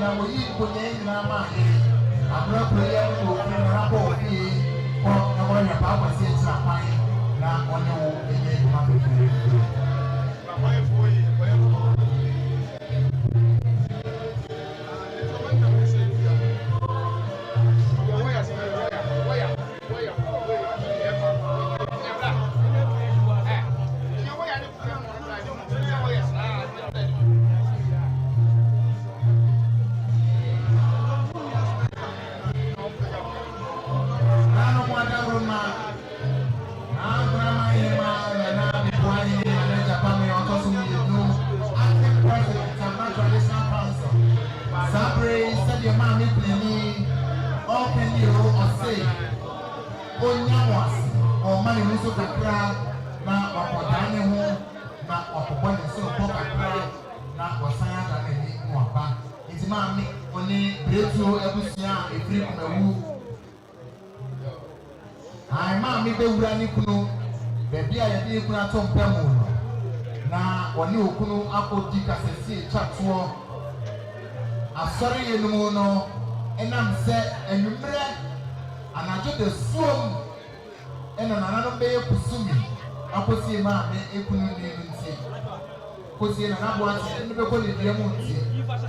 na wo yi ko nye na ma ye abro prayer ko ko na ko fi ko na wo ya ba ko se tira kwan na onye wo enye ma be ba ko e foi ko e kuna tompa mu no na woni okunu akodi kasese chatoɔ asɔre yenum no enam sɛ enumre anajo de suom ena nananom bɛyɛ kusumi akosie ma me ekunu ni nti kosie na nabo ase ne bɛkɔ ne bia mu nti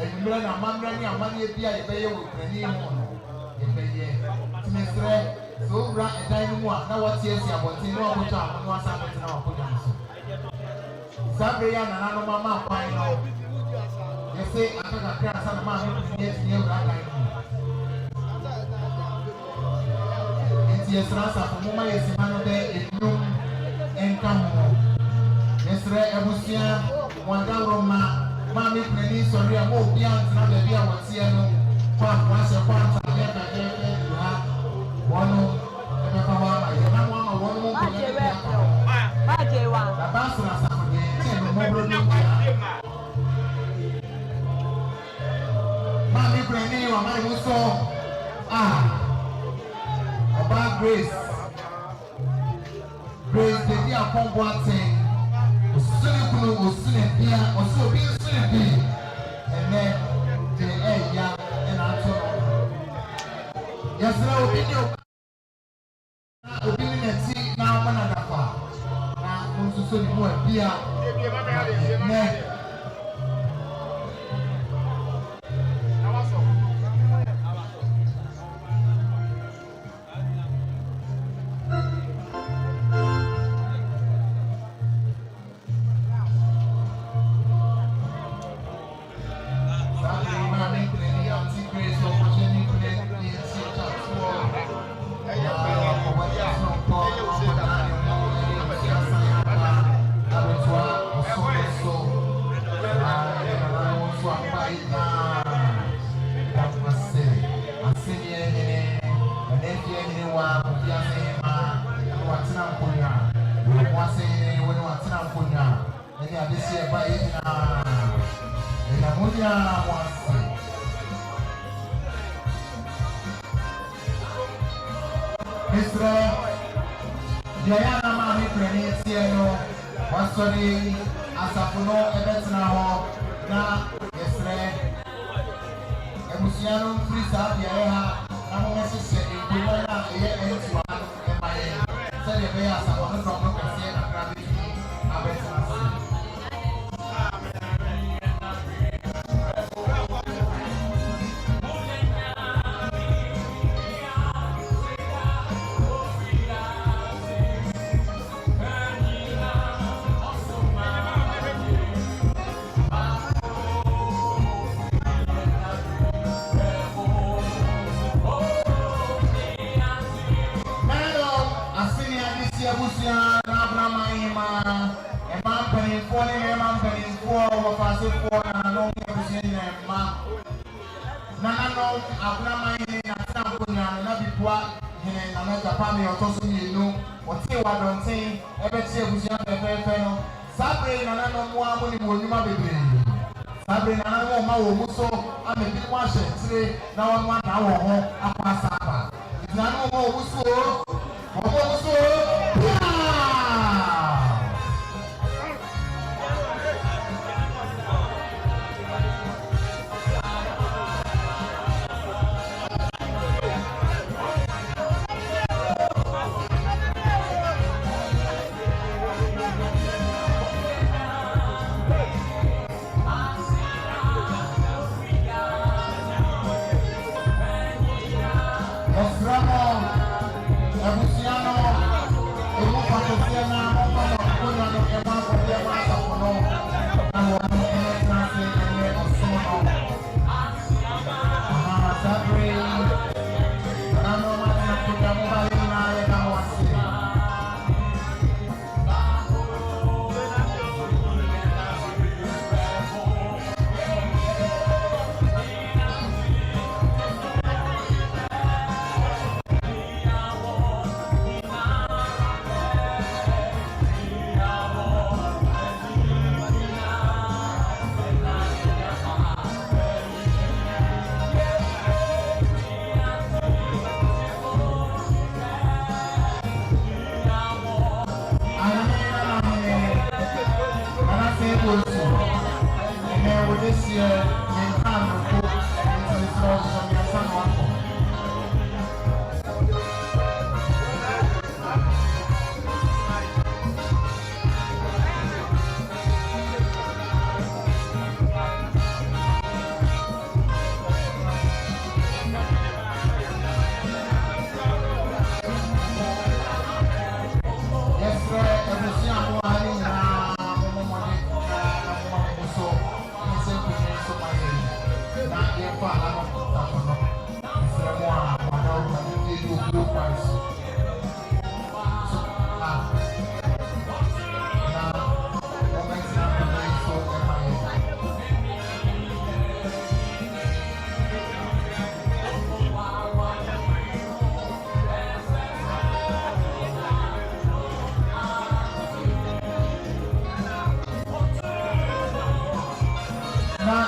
enumre na amamra ne amane bia ye bɛyɛ wɔ krani mu no ye bɛyɛ timesrɛ so ra edan no mu a na wɔte asi abɔnten no ɔkɔtɔ amono asante na ɔkɔda so sabre ya na no mama kwan no yese akaka kra sa na ma no tie tie ra dan no tie sra sa ko mama yesi ma no de enum enkam yesre ebusia wanda roma ma me plani sori a mo obi antena be bia wɔte no kwa kwa se kwa ta ya ka ye ha wono ebe ka wa ma ye na mo ma wono mo ko ye ba je wa ba sra sa ko de no mo bro ni ma mi plani wa ma mo so Oba Grace de dia kon Boateng osune kunu osune bia oso obi osune bi ene de eya ena ato yasra obi ni neti na mana dafa na nsuso ni mo bia ne Diana mami prenesie no wasori asafuno ebetna ho na yesre emusiano frisa bia ha na mo mesese ekuwa na ye entua emaye se le be asafuno from no kase na krabi abetna Abusuapani I.K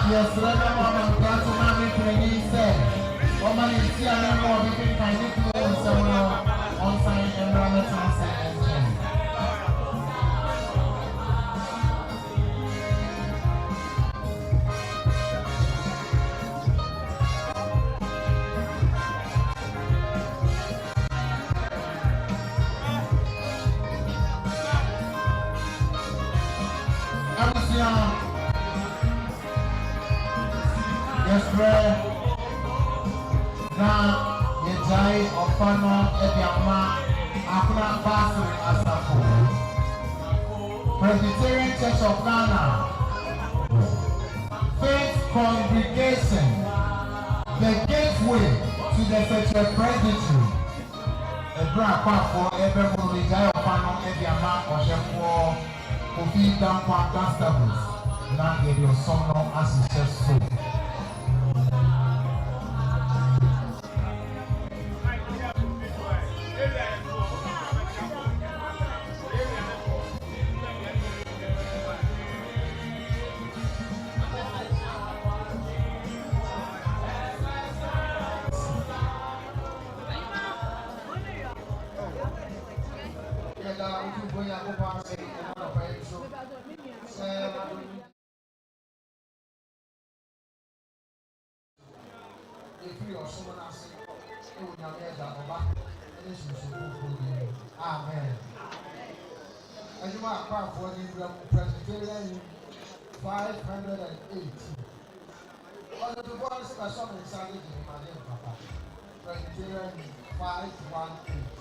Yes, Rana Mama, that's what I'm saying. Woman is here and more between kind of clothes on sign and Rana Presbyterian Church of Ghana, Faith Congregation, the gateway to the Sacred Presbytery. A bra for every Jai of Pano, Ediama, or Jeffo, Kofi Dampa, Constables, now get your son as he says so. Amen. And you might cry for the Presbyterian 580. All the people are some inside in my name, Papa. Presbyterian 518.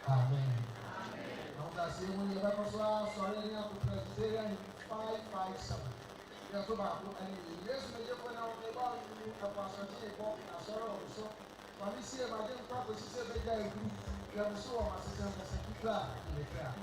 Amen. I say when you ever saw sorry now to Presbyterian 557. You have to back and yes, may you when I was about you a pastor a sorrow so. But this year, my dear papa, she said, you have so much as a secret in the crowd.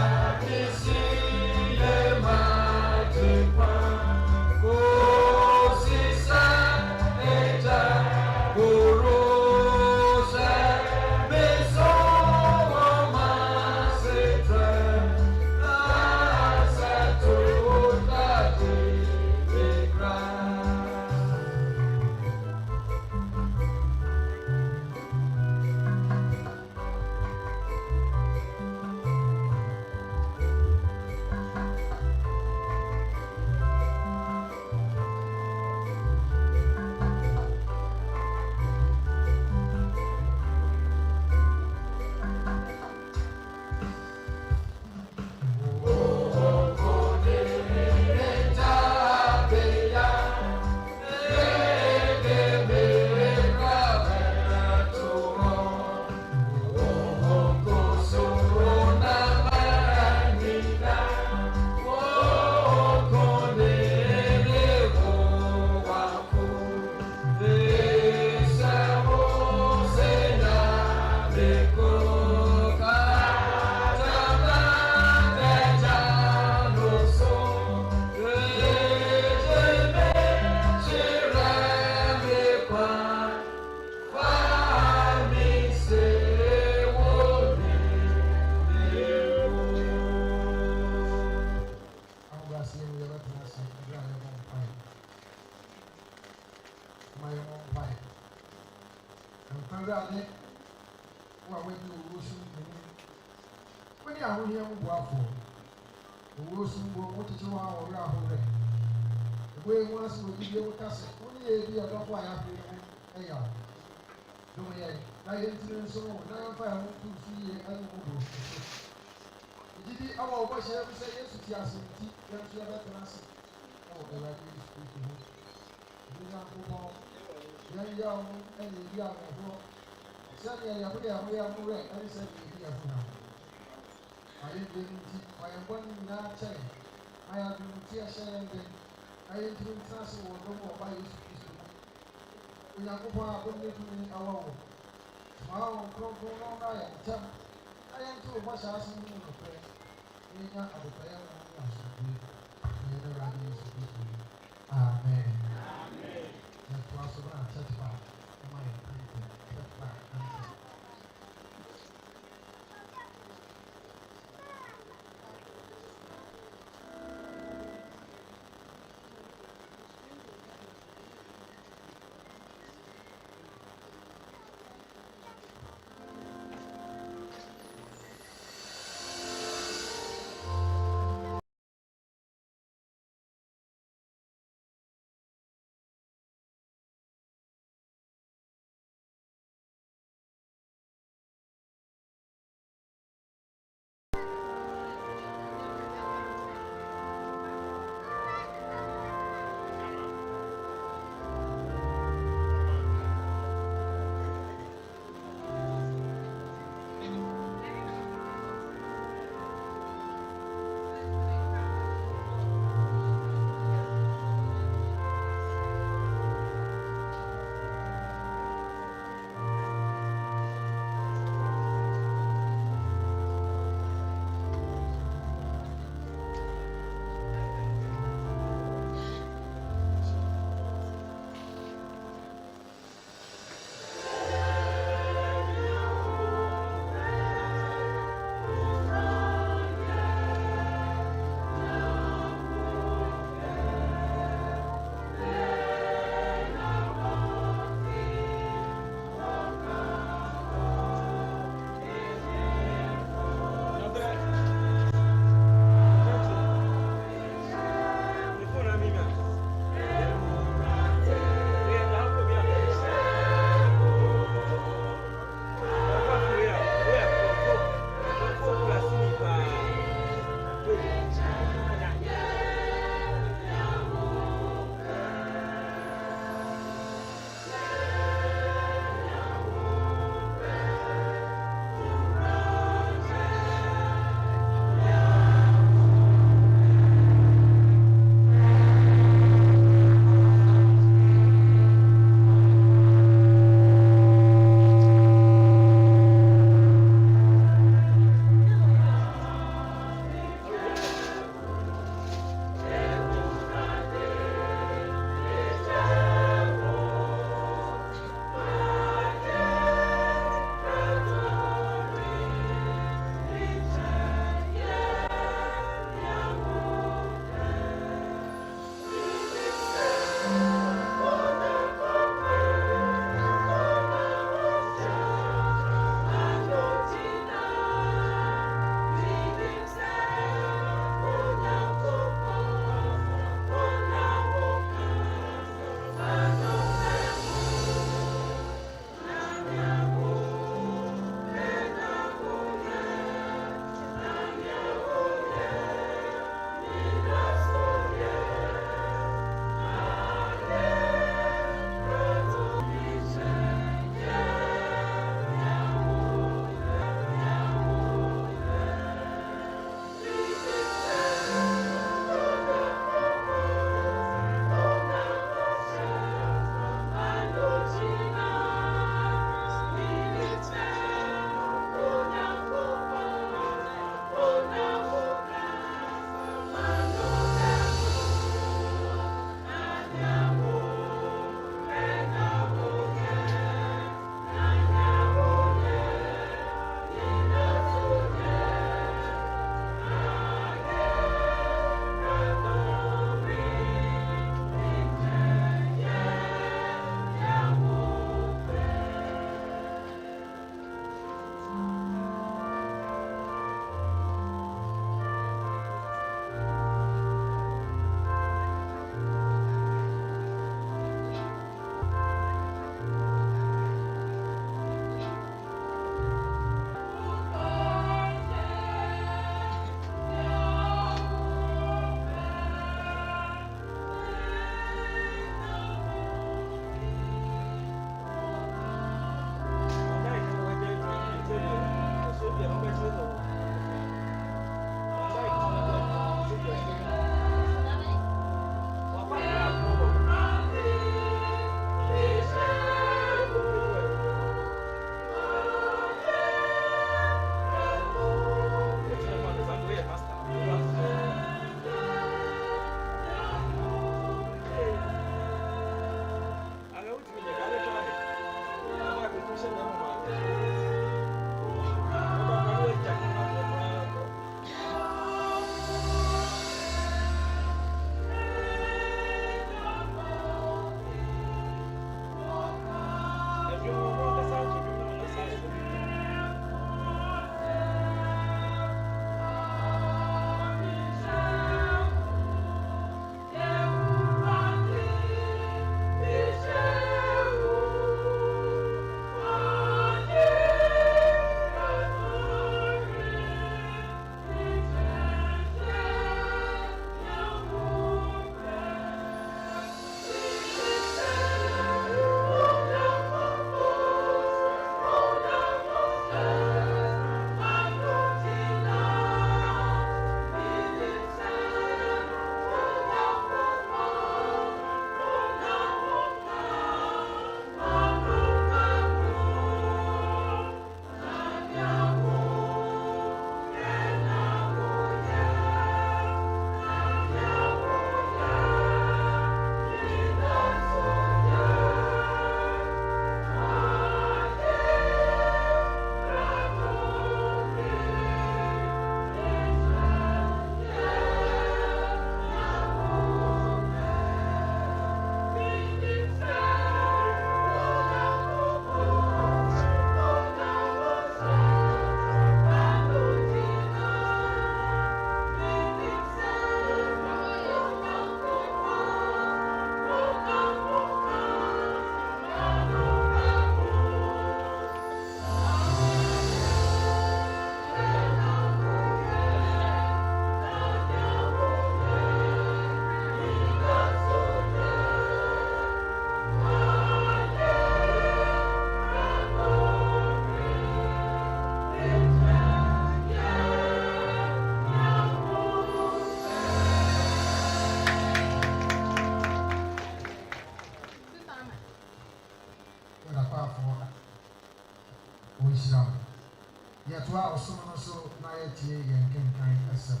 yet while some also naity and can kind as 7.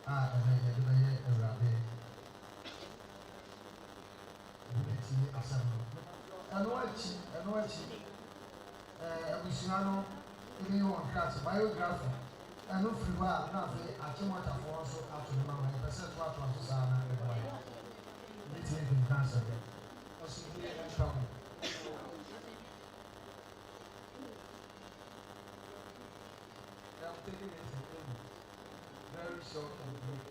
Ah, and I had a rabbit. And what Abusuapani I.K biography. And no free bar, nothing. I can't want to force out to the man. I said, what was the son and the boy? It's in cancer. Also, here and come. I'm taking it very short and brief.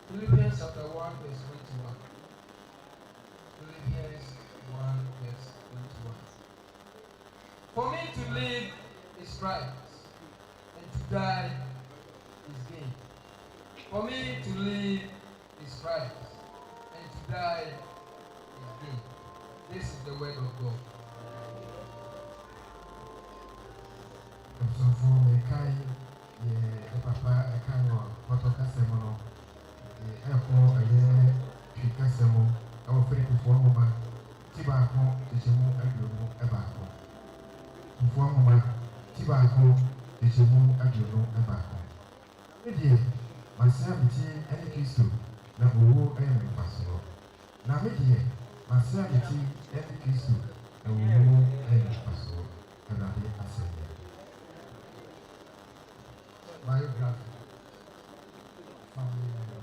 Philippians chapter 1 verse 21. Philippians 1 verse 21. For me to live is right, and to die is gain. For me to live is right, and to die is gain. This is the word of God. So for me, the papa, I can't go. What of Casemano? Therefore, I hear Casemo. Our friend before Mama, Tibacco, the Jemu, Agro, Ebaco. Before Mama, Tibacco, the Jemu, Agro, Ebaco. Media, my sanity and Kisto, Nabu and Paso. Now, media, my sanity and Kisto, Nabu and Paso, and I did Asenie. Biography. Family member.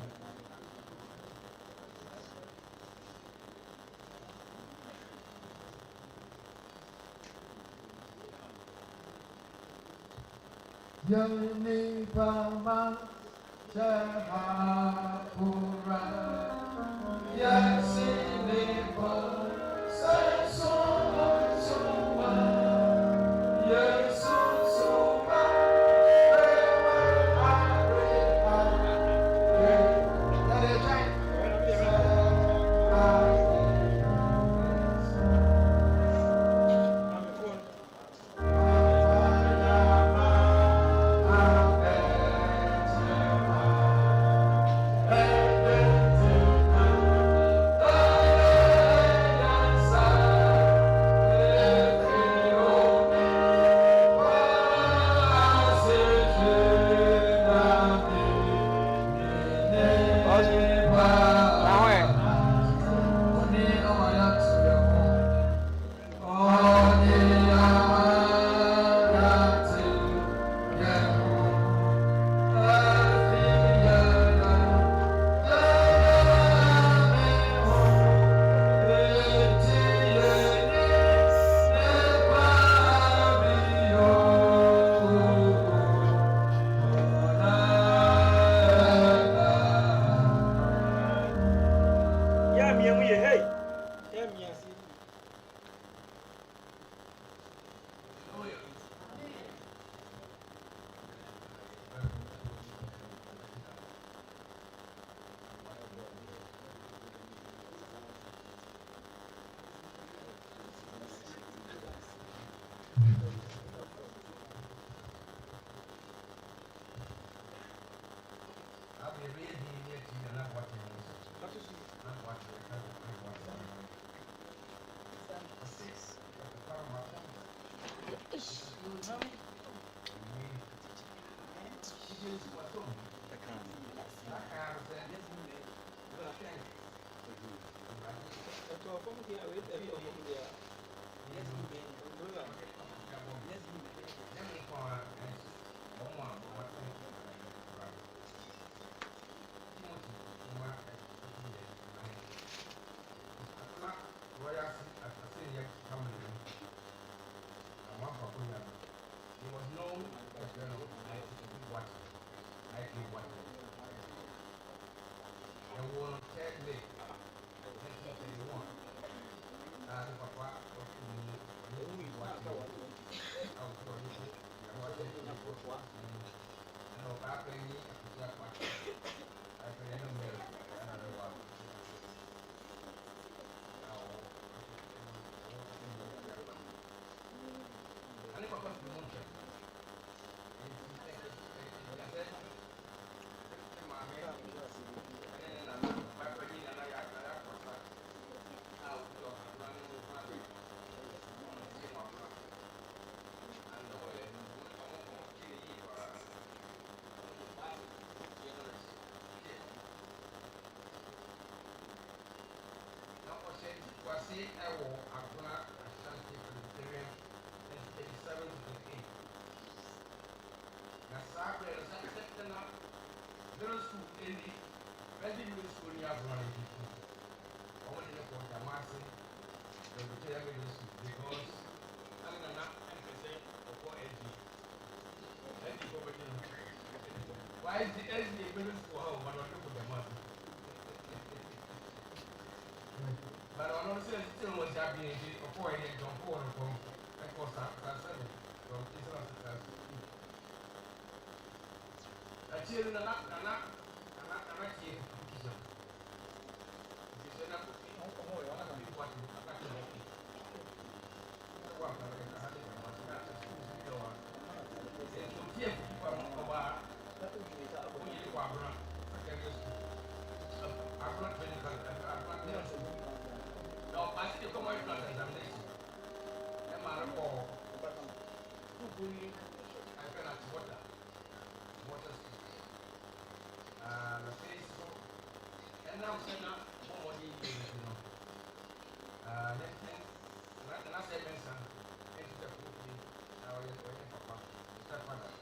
Yoni Pama Jahapura Yasini Po Sensoma Soma Yesu Soma He was known as I.K Boateng. And won 3rd May 1931. And Papa was to me, Boateng. I was going to say, I was going to go and Abusuapani I can remember another one. And if I come to Moncton, Asante Agona Asante Presbyterian and 37 to 38. Nasabre and Sakatana middle school in the middle school in Yavron. Only the Pontamasi, the Victoria Middle School, because I'm not percent of 4 why is the SDA middle school home when I look at the money? But I don't say still was happening a 4 years on 4 from that was 7 from Israel. A chill and not here. If you not no, I still come out from examination. I'm out of all. I cannot water. Water street. The face. And now, send out more money, you know. Next thing, last mention, into the food. Now, you're going to papa. Stepfather.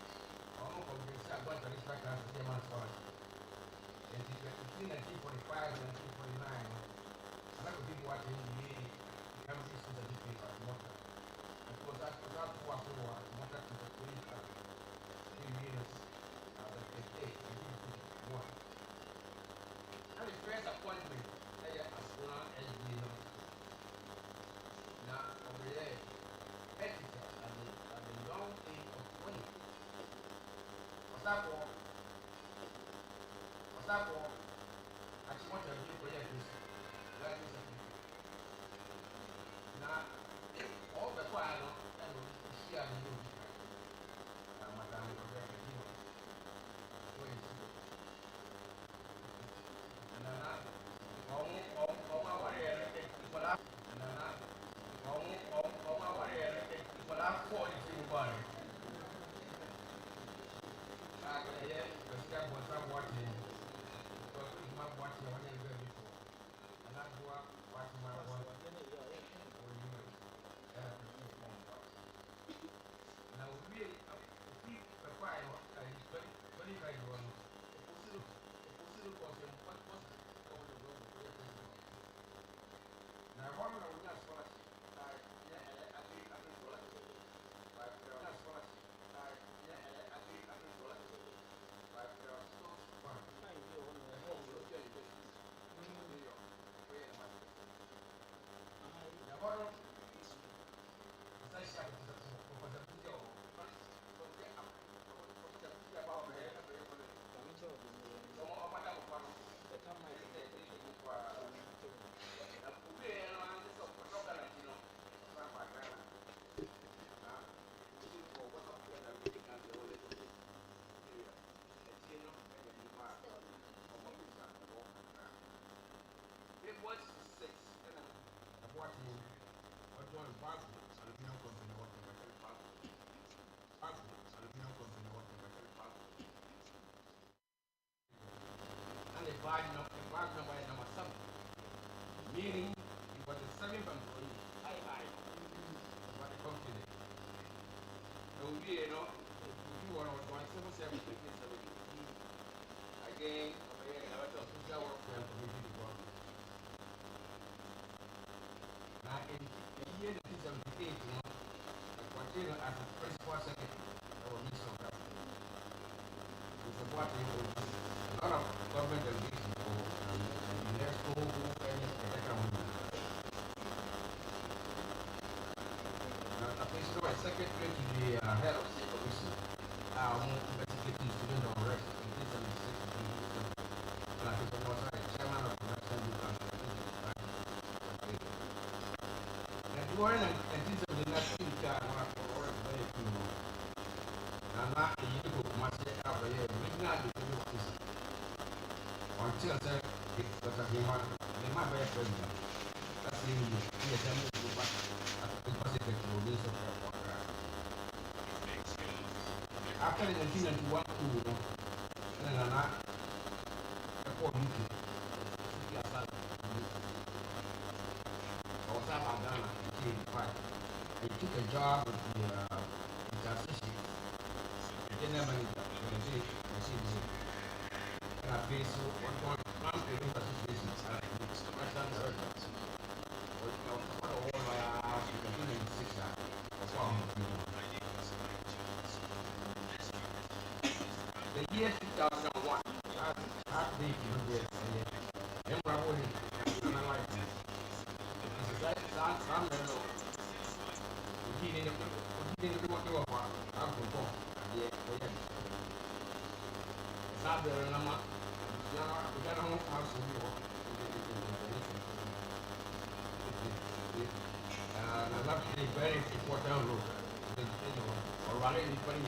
I'm going to say, I'm going to respect us as a man's father. And between 1945 and 1949, a lot of people watching the every school that they pay water. Because that was water to the police 3 years that they pay water. And the first appointment, they are as well as you know. Now, over there, editor at the young age of 20. What's that for? Actually, what you're doing for your business. Now, all the while, and she had no Madame Rebecca, and all my warrior, for that, and all my warrior, for that 42 body. I was watching, because my watching when you're there before. And I go up, watch my one. Now, we require 25 one. Now, one of the last scholarship, and the bag number is number 7. Meaning it was the 7th employee. But the company. So we, you know, you were on 177 again, a lot of social work for the work. Now, in the year 1978, you know, I continued as a principal secretary of Ministry of Government. We supported a lot of government delegations for UNESCO, I placed my secretary to the head of state commission. Investigating student unrest in 1976. And I was also chairman of the National Youth Council. And during 1979, Nana, a year of Master Abbey, midnight until I said it was a human, the man by a president. That's the year to back at the positive release of the water. After the 1991 coup, and Nana, a poor meeting, 1985. He took a job with the Associates, the general manager, and he and I pay so one paying association, commercial director. The year 2001, I believe you did. And I like this. I'm the what you are. I'm going to go. Yeah, it's not there, and I'm not. We got a home house in New York. And that's a very important role. Or running anybody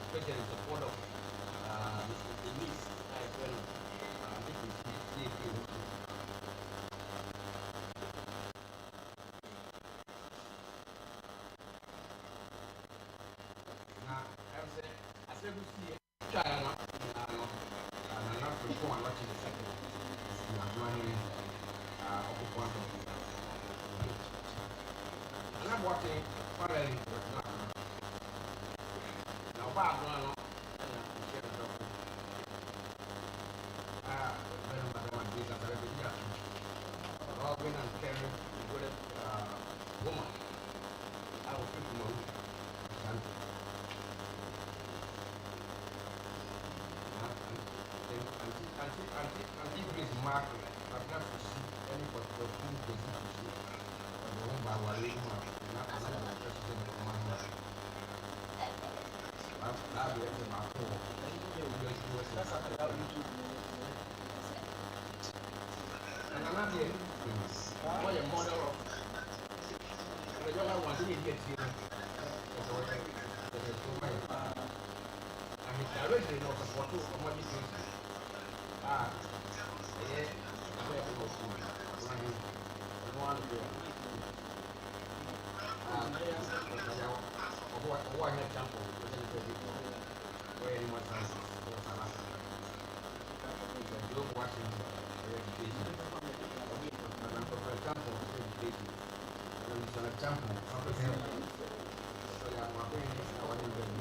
especially in support of the needs as well. Now, I said we see China and I'm not going to watch the second. I'm running and I'm watching parallel now Bob going on Robin and Karen good woman. I was thinking of Asante. And if it's market, I've got to see any particular food they need to see. But the one by Wale, not another president of my life. I'll be at my home. And I'm not here. What a model of the young one didn't get here. And his direction was a photo of what he says. Yeah, I'm going to go to one of them. What I had temple, where anyone signs you're watching education. For example, education. And it's an example of the help. So yeah, my brain is I want to be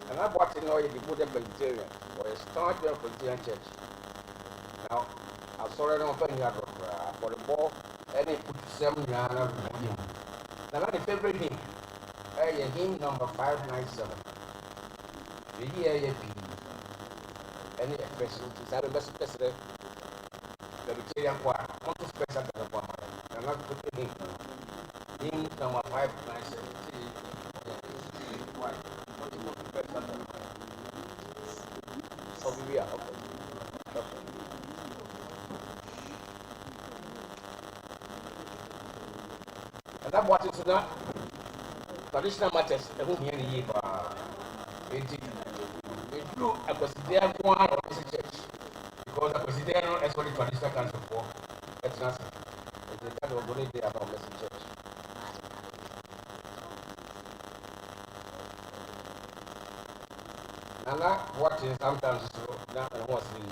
and I'm watching all the Buddha vegetarian or a staunch Presbyterian church. Now, I'm sorry, I don't think you have for the ball, any put 7 Yana. Now, my favorite hymn, hymn number 597. The year any expression, is the best president, the Vegetarian choir, not to special to the choir, and not put the hymn number 597. Okay. And I'm watching to that traditional matters, the whole year they do a Presbyterian choir or a church because the Presbyterian is only traditional council for that's nothing. It's the kind of money they have on the church. And that watching sometimes so that I was in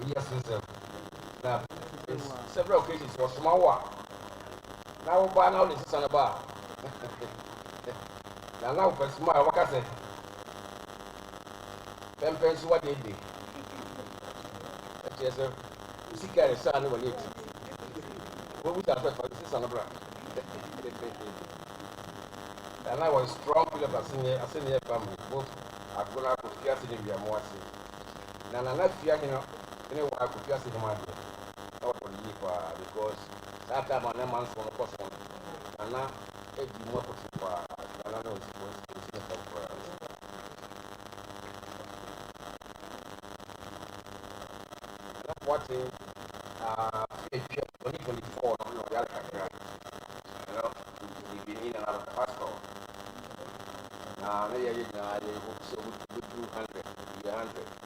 years since now several occasions for small work. Now by now this is an about now for small what I say pens what they did. Yes, sir. You see carry son when it what we have for this is an about and I was strong people of Asenie family both Agona could fear to be a more safe. Now, I'm not fearing anyone I could fear to him not for the year because that time I'm a man from a person and now it's more for another was watching 2024 you know, we've been in and out of the hospital. Now, I hope so we do 100, 100.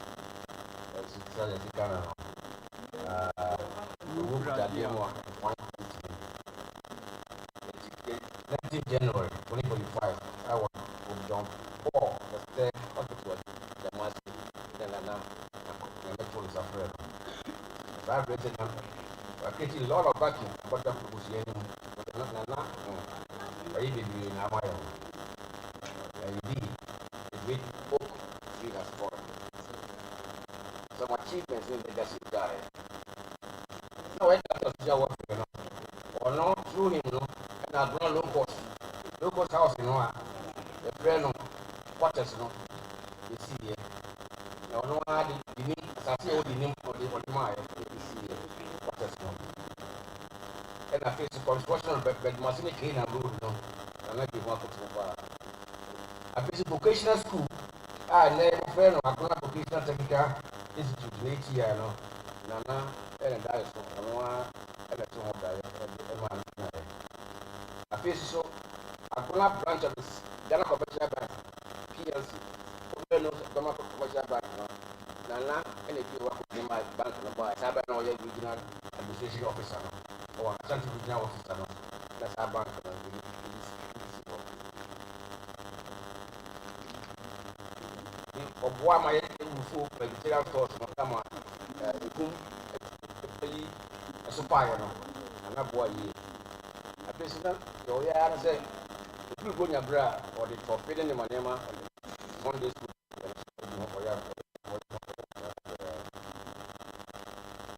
January 2025, I was John Paul, the third hospital, the Master, then I now, the Metro is afraid. So I've written them, I created a lot of backing, but that was the enemy, but not now, I even be in Amaya. And indeed, the great oak tree has fallen. Some achievements in the leadership guy. No, I can't see what you know, or not through him, no, and I've grown low cost. Local house, you know, the friend of quarters, you know, you see here. You know, the name, as I say, the name of the Maya, you see here, quarters, you know. And I face the construction, but must make clean and road, you know, and I give one to far. I face the vocational school. I never friend of Agona Vocational Technical Institute, late year, you know, Nana, and I so, and a two of that, I face so. Agona branch of this Ghana Commercial Bank, PLC, Ghana Commercial Bank, Nana, and if you work in my bank, Sabah, regional administration officer, or Asante regional officer, that's our bank. Of what my full vegetarian stores, come on, a supplier, and a boy. A president, so yeah, I say. You go to bra or the forbidden in Manema on this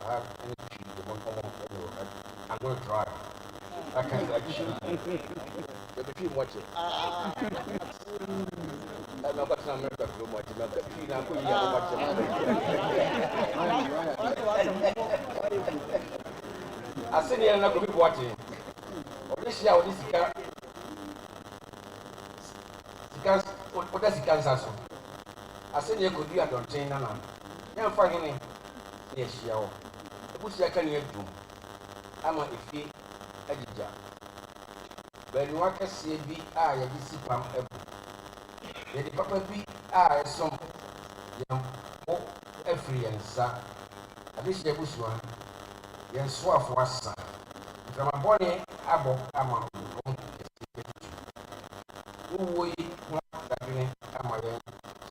I have any I'm going to try. I can't actually. But if you watch it, I'm not going to America too much. I'm not going to Asenie not going to be watching. This year, this year. What does he cancer? Asenie could be a dontain now. Young finding yes, yo. The bush I can yet do. I'm a fee, a jija. But you want to see be I a dissipam ever. The papa be I some young every and sa. I wish the bush one. Young swap was son. From a bonny, abo, among who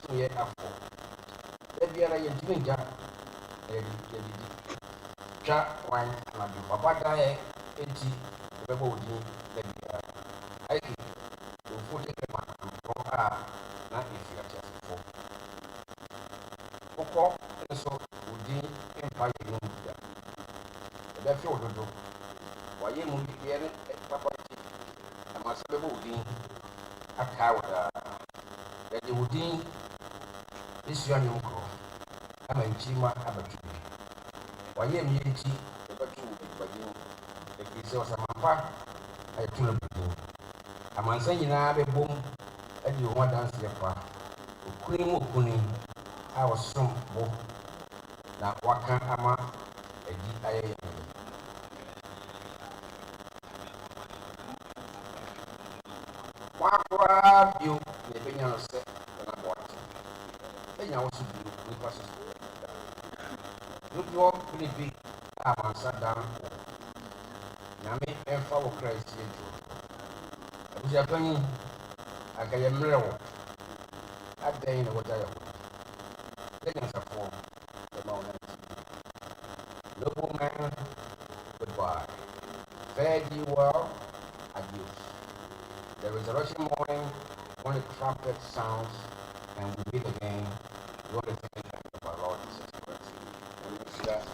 so yet after. Let me arrange to me, Jack. Jack, wine, and I do Papa die, 80, the rebel, let me. I think to put it in my not if you are just before. Oko, and so would be empire in India. The left field will do. Why you move here, Papa? I must be moving. A coward that you would in this young uncle. I'm a chima abatu. Why am you tea? The two by you. The kiss of some papa, I told you. A man saying, I have a boom, and you want dance your pa. Queen Mukuni, I was some book. Now, what can Ama a DIA? What you may be on a set when I watch. Then I also do because look, you all really big. I sat down. Nami and follow Christ. I was a penny. I got a mirror. I day in what I have. Then as a form, the mountain. Noble man, goodbye. Fare thee well, adieu. The resurrection morning, when the trumpet sounds and we meet again, we want to thank our Lord Jesus Christ. And we see that.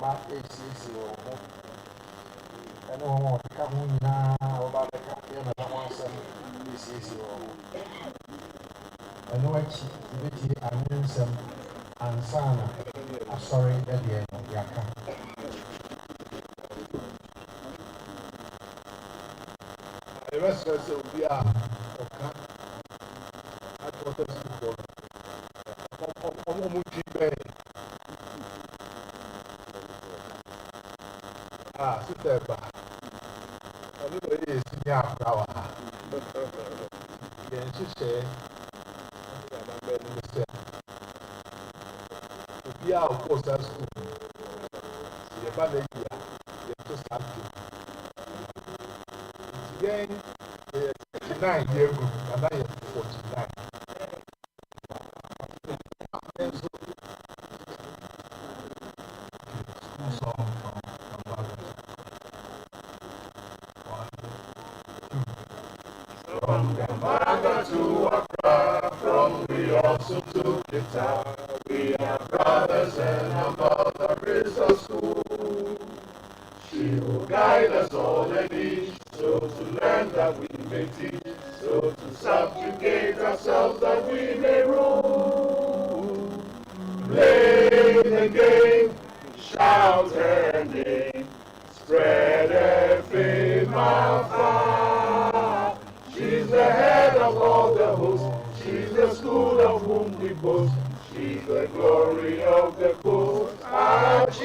ama esiesie wɔn ho ɛne wɔn a wɔka ho nyinaa wɔba bɛka yɛ na wɔn asɛm esiesie wɔn ho ɛno akyi yɛbɛtie anwensɛm ansa na asɔre ɛdeɛ no yɛaka. Yɛbɛsrɛ sɛ obi a ɔka atɔtɔ sukuu ɔmo mu twi bɛn sita ɛba ɔno na ɔyɛ esi nye akora wɔ ha yɛn hyehyɛ ɛne yɛn no sɛ obi a ɔkɔɔ saa sukuu yɛba na yi a yɛto saa dwom nti yɛn yɛ 39 yɛ gu nana yɛ 49 yɛn nso school song from Bible. 1, 2. From the mother to Accra, from we also to Kita, we are brothers and our mother is a school. She will guide us all in each, so to learn that we may teach, so to subjugate ourselves that we may rule. Play the game, shout her name, spread her fame afar. She's the head of all the hosts, she's the school of whom we boast, she's the glory of the coast, Achimota.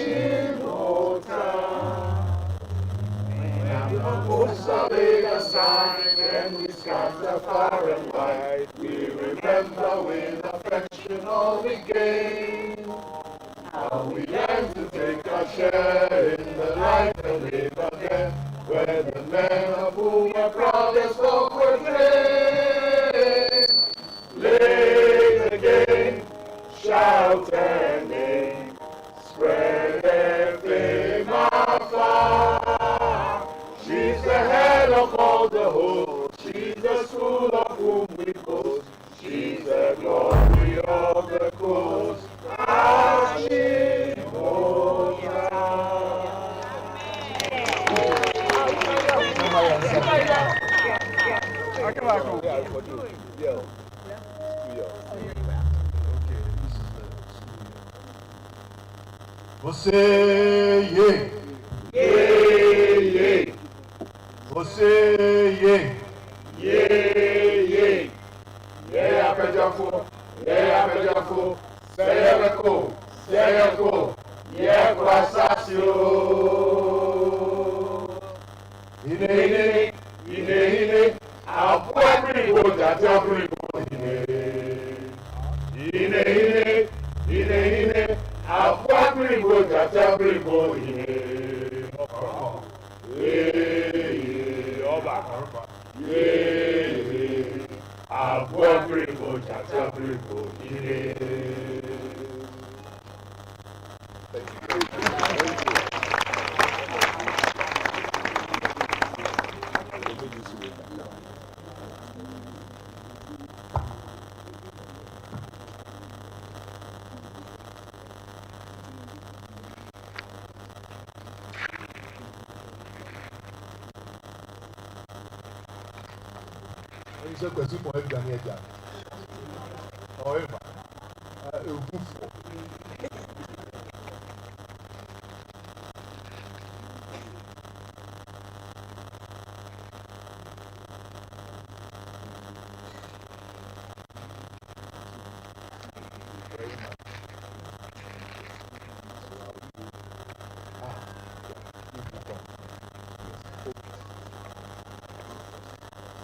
And the hosts are laid aside, and we scatter far and wide. We remember with affection all we gain. How we learn to take our share in the life and live again, where the men of whom we're proudest folk were trained. Play the game, shout her name, spread her fame afar. She's the head of all the hosts, she's the school of whom we boast, she's the glory of the coast, Você ye, você ye, yeah, Pejafo, Sayako, yeah, Quasasio. Ine, Abuapani Ine, Abuapani Isso é coisa com ele da minha idade. Olha, eu bufo.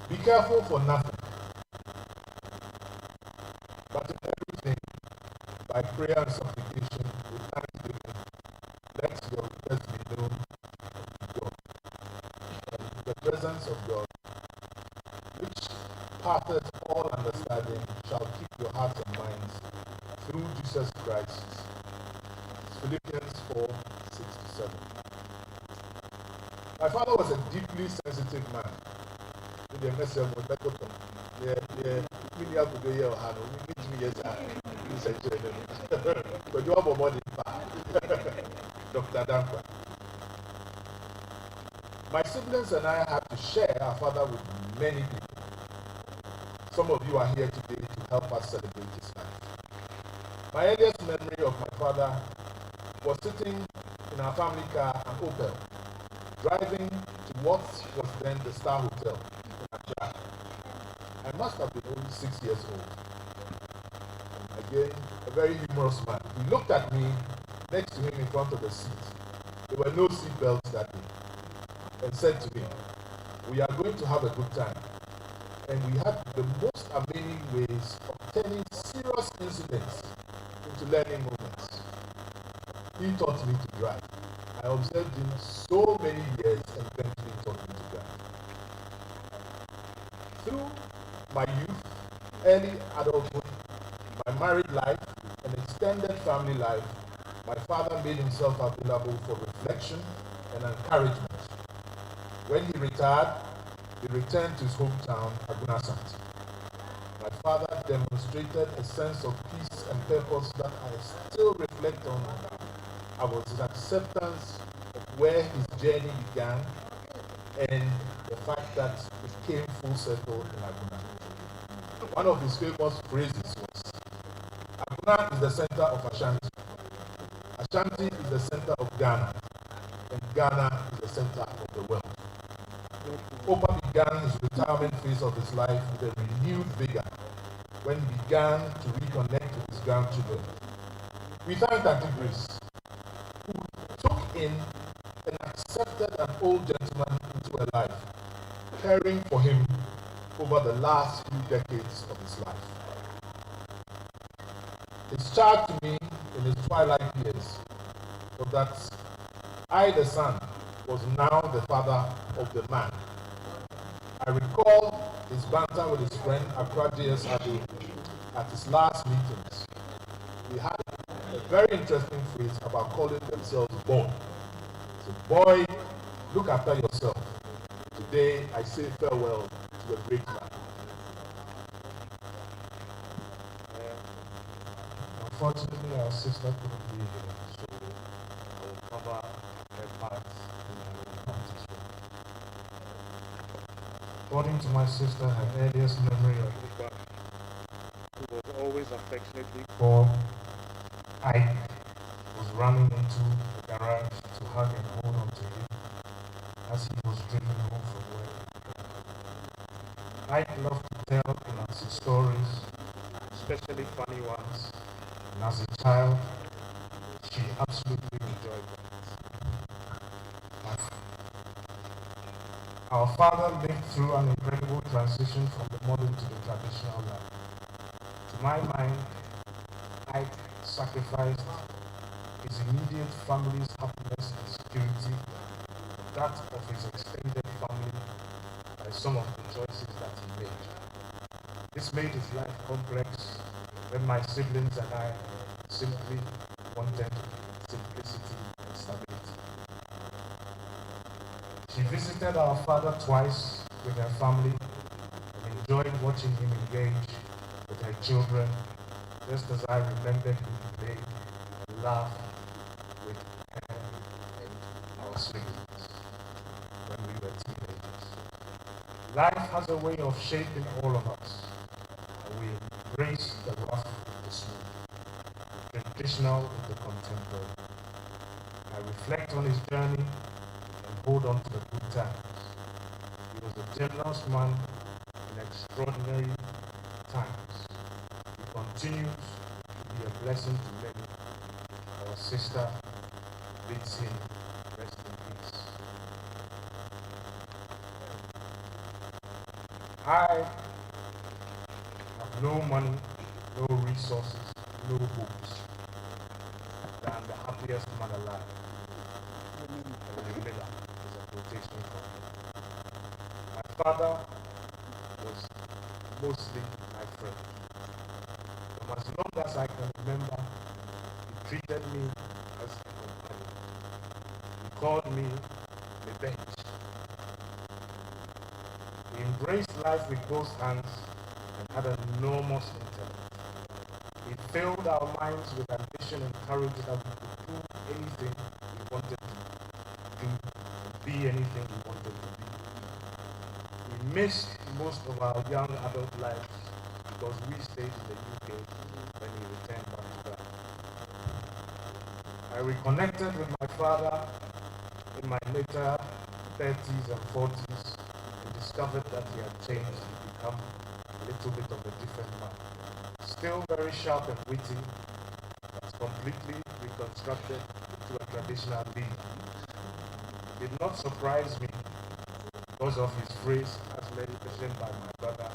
Be careful for nothing, but in everything, by prayer and supplication, with thanksgiving, let your requests be known to God. And the presence of God, which passeth all understanding, shall keep your hearts and minds through Jesus Christ. Philippians 4:6-7. My father was a deeply sensitive man. The message was back up. Many of the year had only years. But you have a money. Dr. Adankwa. My siblings and I had to share our father with many people. Some of you are here today to help us celebrate his life. My earliest memory of my father was sitting in our family car, an Opel, driving to what was then the Star Hotel in Accra. I must have been only 6 years old. And again, a very humorous man. He looked at me next to him in front of the seat. There were no seat belts that day. And said to me, "We are going to have a good time." And we had the most amazing ways of turning serious incidents into learning moments. He taught me to drive. I observed him so many years and eventually taught me to drive. Through my youth, early adulthood, my married life, and extended family life, my father made himself available for reflection and encouragement. When he retired, he returned to his hometown, Agona. My father demonstrated a sense of peace and purpose that I still reflect on. I was his acceptance of where his journey began and the fact that it came full circle in Agona. One of his famous phrases was, "Agona is the center of Ashanti. Ashanti is the center of Ghana, and Ghana is the center of the world." Opa began his retirement phase of his life with a renewed vigor when he began to reconnect with his grandchildren. We thank Auntie Grace, who took in and accepted an old gentleman into her life, caring for him over the last few decades of his life. His charge to me in his twilight years was that I, the son, was now the father of the man. I recall his banter with his friend Accra JS Ado at his last meetings. They had a very interesting phrase about calling themselves boy. So, boy, look after yourself. Today, I say farewell to a great man. Unfortunately, our sister couldn't be here, so I will cover her part in my own part as well. According to my sister, her earliest memory of Uba, who was always affectionately called Ike, was running into the garage to hug and hold on to him as he was driven home from work. Ike loved to tell Nancy stories, especially funny ones, and as a child, she absolutely enjoyed them. Our father lived through an incredible transition from the modern to the traditional life. To my mind, Ike sacrificed his immediate family's happiness and security, that of his extended family, by some of the choices that he made. This made his life complex when my siblings and I simply wanted simplicity and stability. She visited our father twice with her family and enjoyed watching him engage with her children, just as I remembered him play and laugh with her and our siblings when we were teenagers. Life has a way of shaping all of us, and we embrace the rough with the smooth, the traditional with the contemporary. I reflect on his journey and hold on to the good times. He was a generous man in extraordinary times. He continues to be a blessing to many. Our sister bids him rest in peace. I have no money, no resources, no hopes than the happiest man alive. Miller is a quotation from him. My father was mostly my friend. From as long as I can remember, he treated me as a companion. He called me the bench. He embraced life with both hands and had an enormous intellect. He filled our minds with ambition and courage that we could do anything we wanted be anything we wanted to be. We missed most of our young adult lives because we stayed in the UK when he returned back to Ghana. I reconnected with my father in my later 30s and 40s and discovered that he had changed and become a little bit of a different man. Still very sharp and witty, but completely reconstructed into a traditional leader. It did not surprise me because of his phrase, as mentioned by my brother,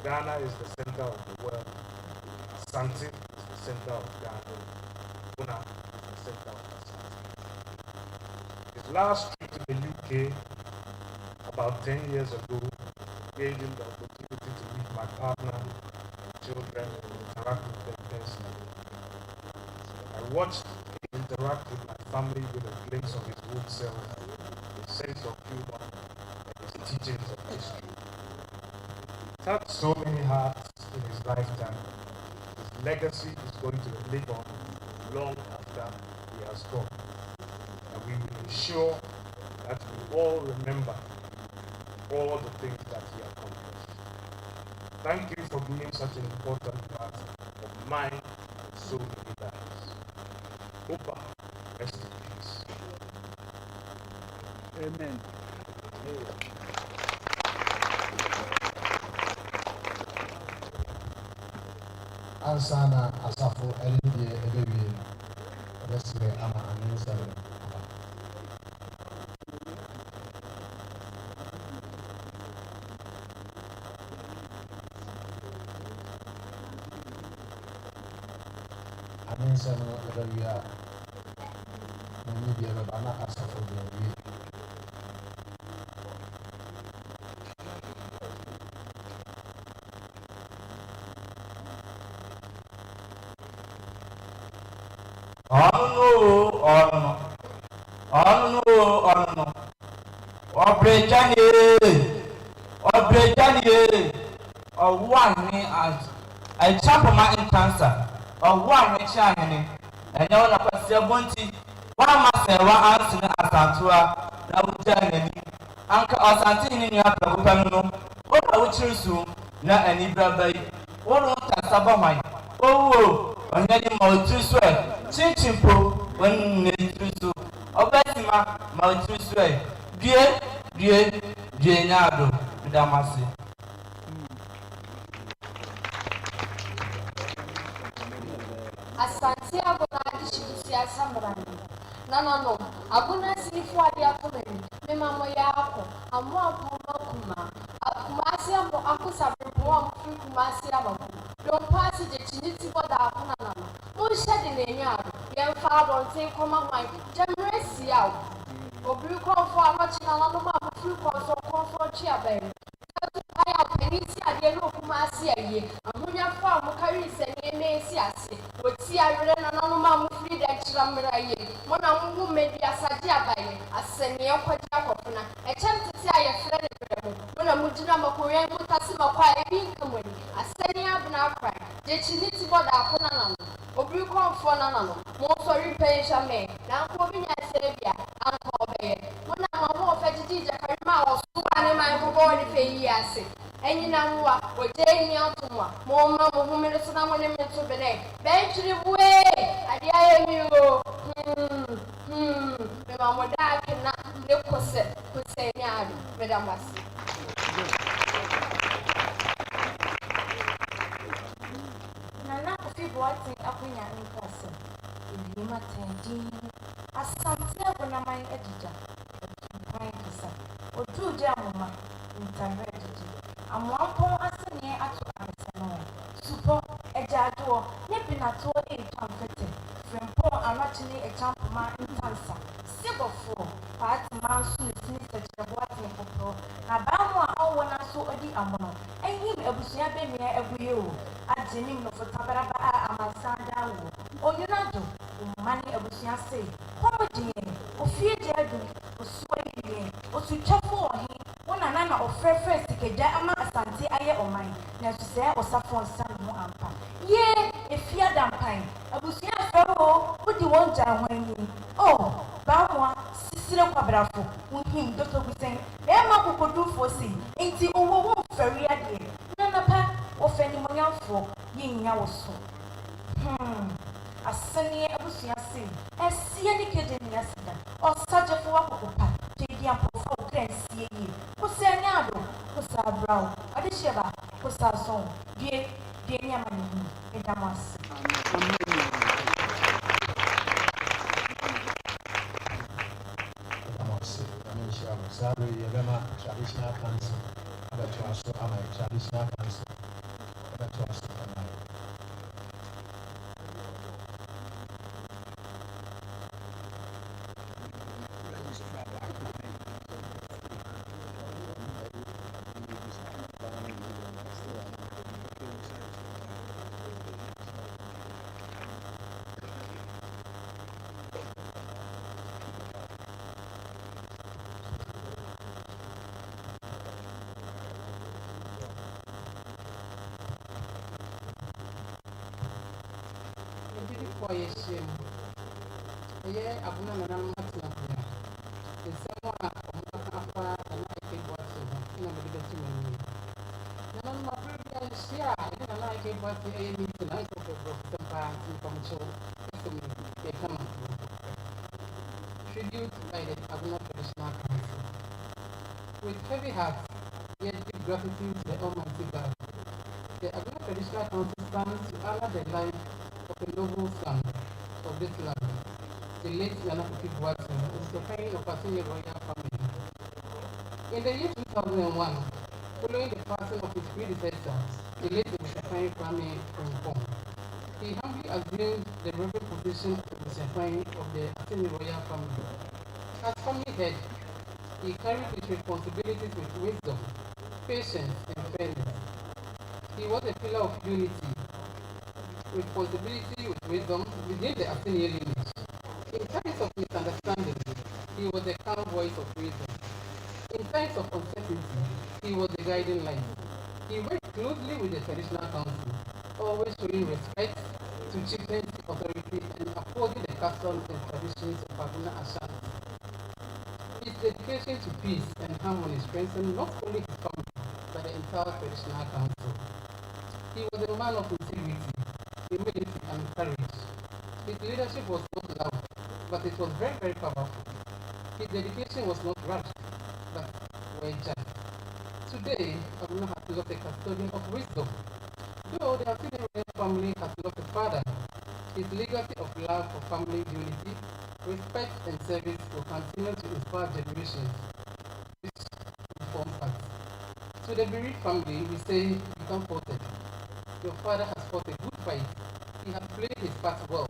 Ghana is the center of the world. Asante is the center of Ghana. Agona is the center of Asante. His last trip to the UK about 10 years ago gave him the opportunity to meet my partner, children, and interact with them personally. I watched him interact with my family with a glimpse of his old self, his sense of humor, and his teachings of history. He touched so many hearts in his lifetime. His legacy is going to live on long after he has gone. And we will ensure that we all remember all the things that he accomplished. Thank you for being such an important part of mine and so many lives. Opa, rest in peace. Amen. Ansana Asafo Elindie Ebebi. Let's say I'm an answer. Answer no Ebebi. Maybe a Bana Asafo Ebebi. Ono. Obrejani. One as a champama in cancer. One chani. And now na pasia bonti. One master one answer Asantua. Na ujani. Anka Asante ni apakupano. What are we choosing? Na any brother. What on Sabamai? Oh, and then you might choose well. Chinchimpo when you choose. Obesima, my choose well. Dear Nado, Damasi. Asante Agona ishibisia samrani. No. Agona sinifu adi akumeni. Mema moya ako. Amwa kuma. Kumasi ambo aku sabripo amfri kumasi ambo. Don't pass it to Chiniti Boda Akunana. Who shed in the yard? Young father on take common mind. Jamresi out. Obu call for a much another few calls or call for Chiaberry. I have Penisi at the end of Kumasi a year. And when your farm carries any Messias, would see I read an anonymous free that Chambray. One of whom made the Asadia by Asenie Agona. A chance to say I have fled when a Mujama Korean would Tasima quiet being coming. Asenie Agona cry. Did she need to go down for none? Obu call for none. More sorry, pay Jamay. Now, Corbin, I say, Uncle Bay. When I'm a more fetid, I remember one in my body for years. And you know what? We're taking out to more. More mamma who made us some money to the neck. Bench the way. I hear you. The mamma that cannot look for set. Could say, Madame Massy. Nana, if you bought it up in your person, if you might attend, Asante Agona my editor, or two Jamma in Tanredity. And one poor Asenie at Asano. Super a jador, nipping at all in comforting. From poor and actually a champman in Tansa. Civil four, part man soon finished the boating for pro. Nabama all one I saw a diamono, and him Abusuapani every year. At the name of Tabaraba Amasanda. Oh, you not do. Money Abusia say, Comedy, or fear Jadu, or sway, or to chapel him, one another of first to get Jama Asante Aya or mine, now to say or Saffron San Muampa. Yea, if fear dampine, Abusia fellow, what do you want, Jan? Oh, Bamwa, Cicero Quabrafo, him Dr. Boateng Emma Kokodu for see ain't it over very again nana pa of any money for yin yawaso Asenie Abusuapani I.K Boateng or such a Fuakopa take the apple for can see ye Kusanado Kusa Brown Adisheba Kusa song dear Yaman Edamas Traditional council, other to us, traditional council, other to us. Abuna na nan matna ya. Nsemo a omuka afa na I.K Boateng na medibeti mani. Na nan ma previous year na I.K Boateng e meet na I.K Boateng pa information esemi e kama. Tribute by the Agona Traditional Council. With heavy hearts, yet deep gratitude to the Almighty God. The Agona Traditional Council stands to honor the life of a noble son of this land. The late I.K Boateng is the parent of Asenie royal family. In the year 2001, following the passing of his predecessor, the late Abusuapani I.K, he humbly assumed the reverend position of Abusuapani of the Asenie royal family. As family head, he carried his responsibilities with wisdom, patience, and fairness. He was a pillar of unity, responsibility with wisdom within the Asenie lineage. In times of misunderstanding, he was a calm voice of reason. In times of uncertainty, he was the guiding light. He worked closely with the traditional council, always showing respect to chieftains' authority and upholding the customs and traditions of Agona Asante. His dedication to peace and harmony strengthened not only his family, but the entire traditional council. He was a man of integrity, humility, and courage. His leadership was not loud, but it was very, very powerful. His dedication was not rushed, but well just. Today, Agona has lost a custodian of wisdom. Though the Asenie royal family has lost a father, his legacy of love for family unity, respect, and service will continue to inspire generations, which form part. To the bereaved family, we say, be comforted. Your father has fought a good fight. He has played his part well.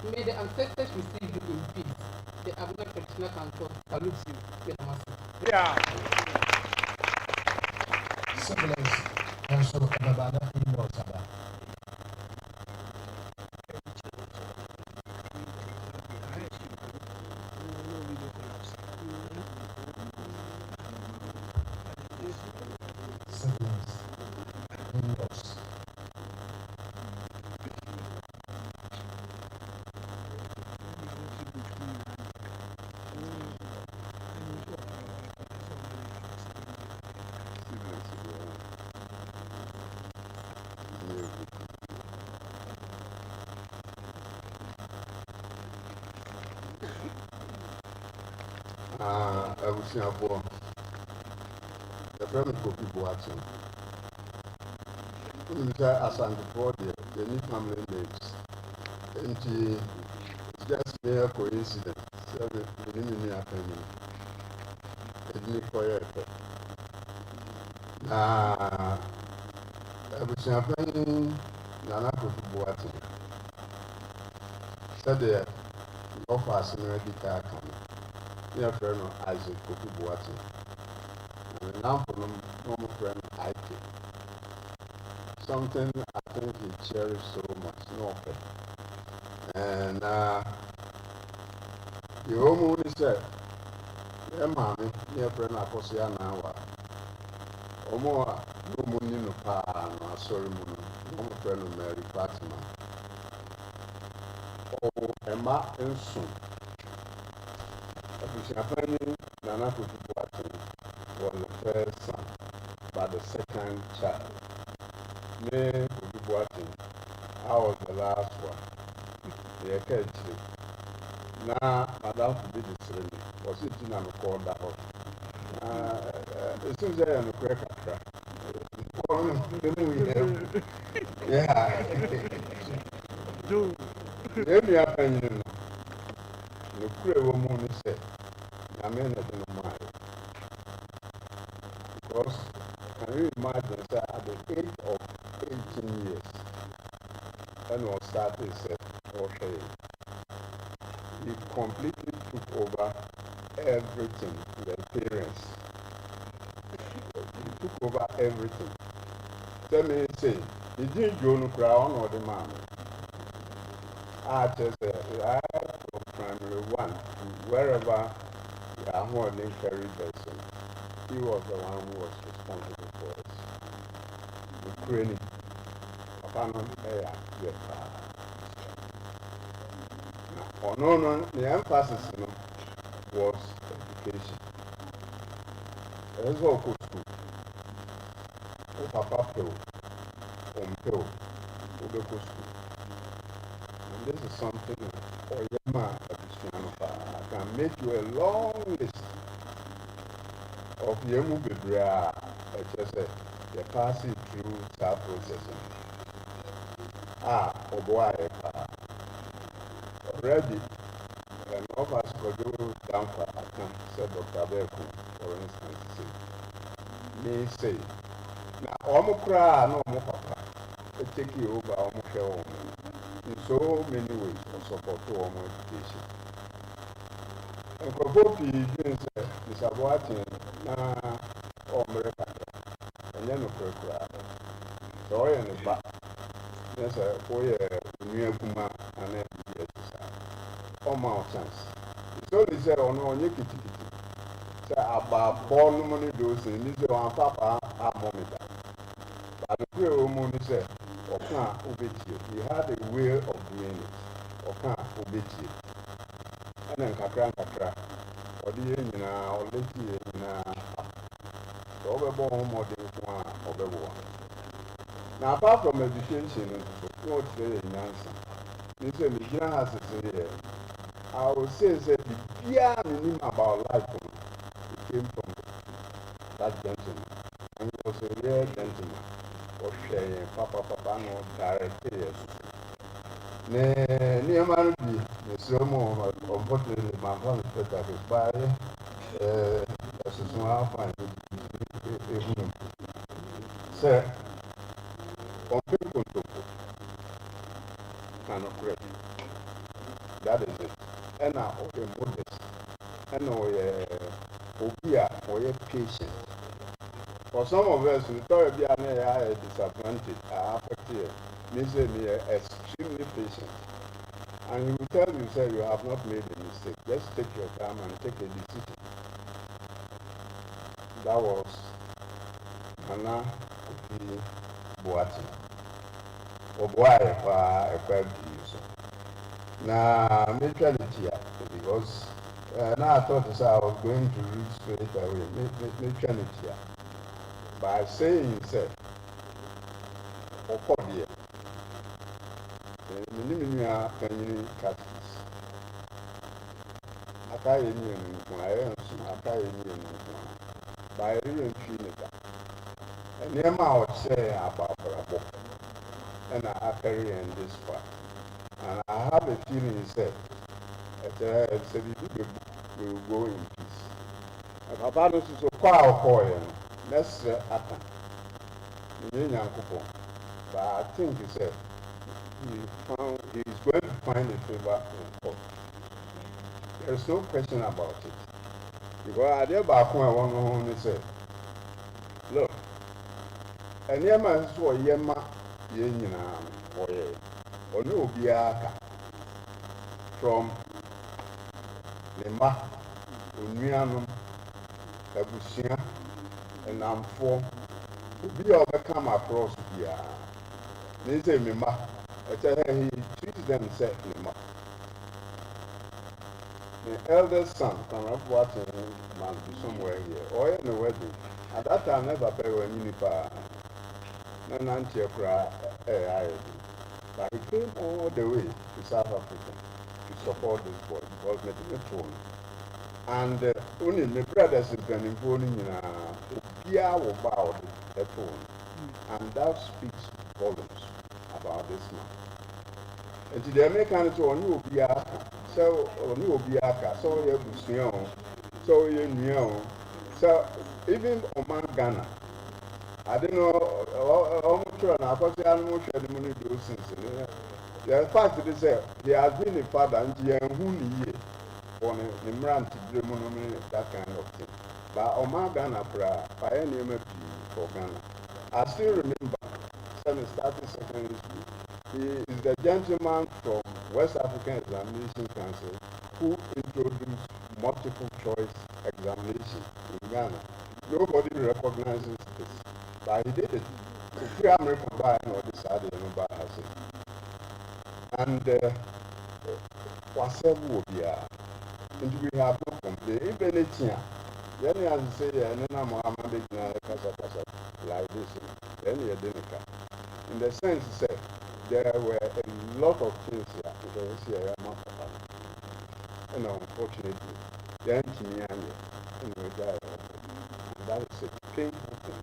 May the ancestors receive you in peace. The Agona Traditional Council salutes you. Yeah. Siblings, and so Abada in Rosada. Siblings, in-laws. Abusuapani the friend of I.K Boateng. Asante the new family names. And it's just mere coincidence. So we didn't happen. It didn't quite. Abusuapani I.K Boateng said the offer already car coming. Your friend Isaac Boateng. And now for normal friend I.K. Something I think he cherished so much, no pay. And the woman said, mommy, near friend Akosia now. Omo, no money no pa, no sorry, no friend of Mary Fatima. Oh, mma nso. Abusuapani Nana Akufo Boateng was the first son, but the second child. Me Akufo Boateng, I was the last one. The catchy. Now, Madame did it to me. Was it in a called that house? As soon as I am a crack, yeah. Let me happen, the queer woman said, I mean, at the mind. Because can you imagine that at the age of 18 years, when I started, said, okay, he completely took over everything, the parents. He took over everything. Tell me, say, he didn't go to crown or the man. I just said, I from primary 1 to wherever the Ahmad carry person. He was the one who was responsible for us. The training. Upon air, no, the emphasis was education. There's all good school. Papa Pill, Pill, school. And this is something for Yema I can make you a long list of Yemu Bibra, just you pass it through that processing. Oh boy, already, an office could do down for said Dr. Beku, for instance, may say, now, Omukra, no more papa, take you over Omushel in so many ways for support to Omo education. And for both the Mr. Boateng, America, and then of so I am the back. Yes, for new Kuma and then all my chance. It's only said on Yakiti. Say about born money those in this one, Papa, our mommy. But the prayer woman said, Oka Ubechi. He had a way of doing it. Oka Ubechi. And then Kakra, or the engine, or Lady, overborn more than one. Now, apart from education, what's very answer? This is the has to say, I would say that the fear about life came from that gentleman. And he was a real gentleman. Or sharing Papa no directors. Near Marby, the sermon, unfortunately, my father that is by as soon as I find Sir, on people cannot correct. That is it. And now, okay, modest. And now, we're patient. For some of us, we thought we are disadvantaged, affected, means we are extremely patient. And you will tell yourself you have not made a mistake. Just take your time and take a decision. That was Nana Akufo Boateng. Oboaye for a 5 years. Now, mutuality, because now I thought I was going to read straight away. Mutuality. By saying, say, Okodia, the Minimia Penny Catholics. Akayeni and Akayeni by real Trinity. And Nema would say about Bravo. And I carry in this part. And I have a feeling he said, we will go in peace. And Papa is so powerful. Let's happen. But I think he said he is going to find a favor in court. There is no question about it. Because I did back when I want to say, look, and Yama is for Yema Yenina or no Biaka from Lema, Unianum, Abusuapani and I'm for we all come across here. They say, Mima, he treats them say, Mima. The eldest son from Abusuapani must be somewhere here, or in the wedding. At that time, never pay when you no nanti cry, but he came all the way to South Africa to support this boy because he told me. And only my brothers is an important about the phone. And that speaks volumes about this man. And the American to on you be so on you be so you Busion, so you know. So even Oman Ghana, I don't know, I'm sure now, because I don't know the money do since. The fact is that he has been a father and he and on a Imran to that kind of thing. But Oman Ghana, pioneer for Ghana. I still remember, when started secondary school, he is the gentleman from West African Examination Council who introduced multiple choice examination in Ghana. Nobody recognizes this, but he did it. The free American buy and all this other number has it. And whatever will be, and we have no complaint. Even it's here. Then he has to say, and then I'm Mohammed like this. Then he didn't come. In the sense that there were a lot of things here because here I'm not and unfortunately, the engineer and we died. And that is a painful thing.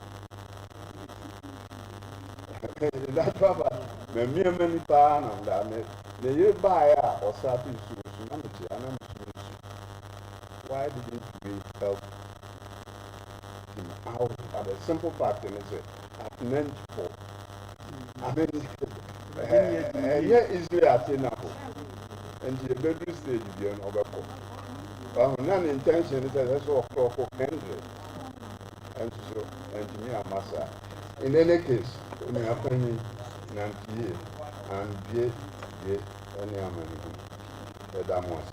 That's why the mere many pan on that the year by or starting to why didn't we help him out? But the simple fact is that I've meant for. I mean, here is the attainable. And the bedroom stage beyond overcome. But none intention is that that's all for Henry. And so, engineer Massa. In any case, when you have any Nanti and Ye, any amendment, the Damos.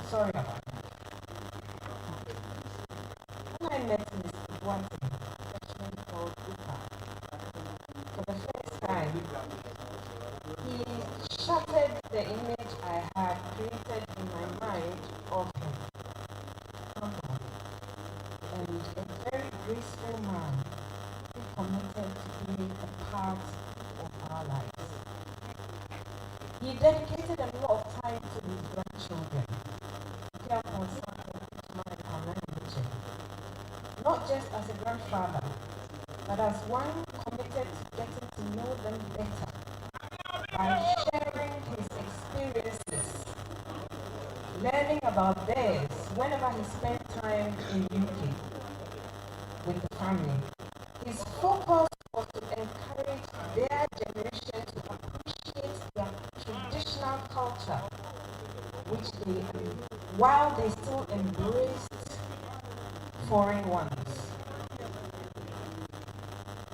Sorry about that. When I met Mr. Boateng, freshman called Upa, for the first time, he shattered the image I had created in my mind of him. Humble and a very graceful man who committed to being a part of our lives. He dedicated a lot of time to his grandchildren. Not just as a grandfather, but as one committed to getting to know them better by sharing his experiences, learning about theirs whenever he spent time in UK with the family. His focus was to encourage their generation to appreciate their traditional culture, while they still embraced foreign ones.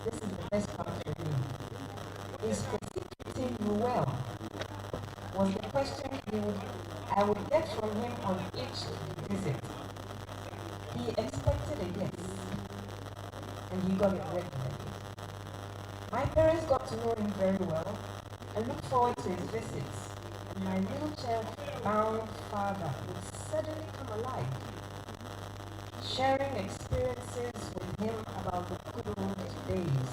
This is the best part for me. Is Kofi treating you well? Was the question I would get from him on each visit. He expected a yes, and he got it regularly. My parents got to know him very well and looked forward to his visits, and my wheelchair-bound father would suddenly come alive, sharing experiences with him about the good old days.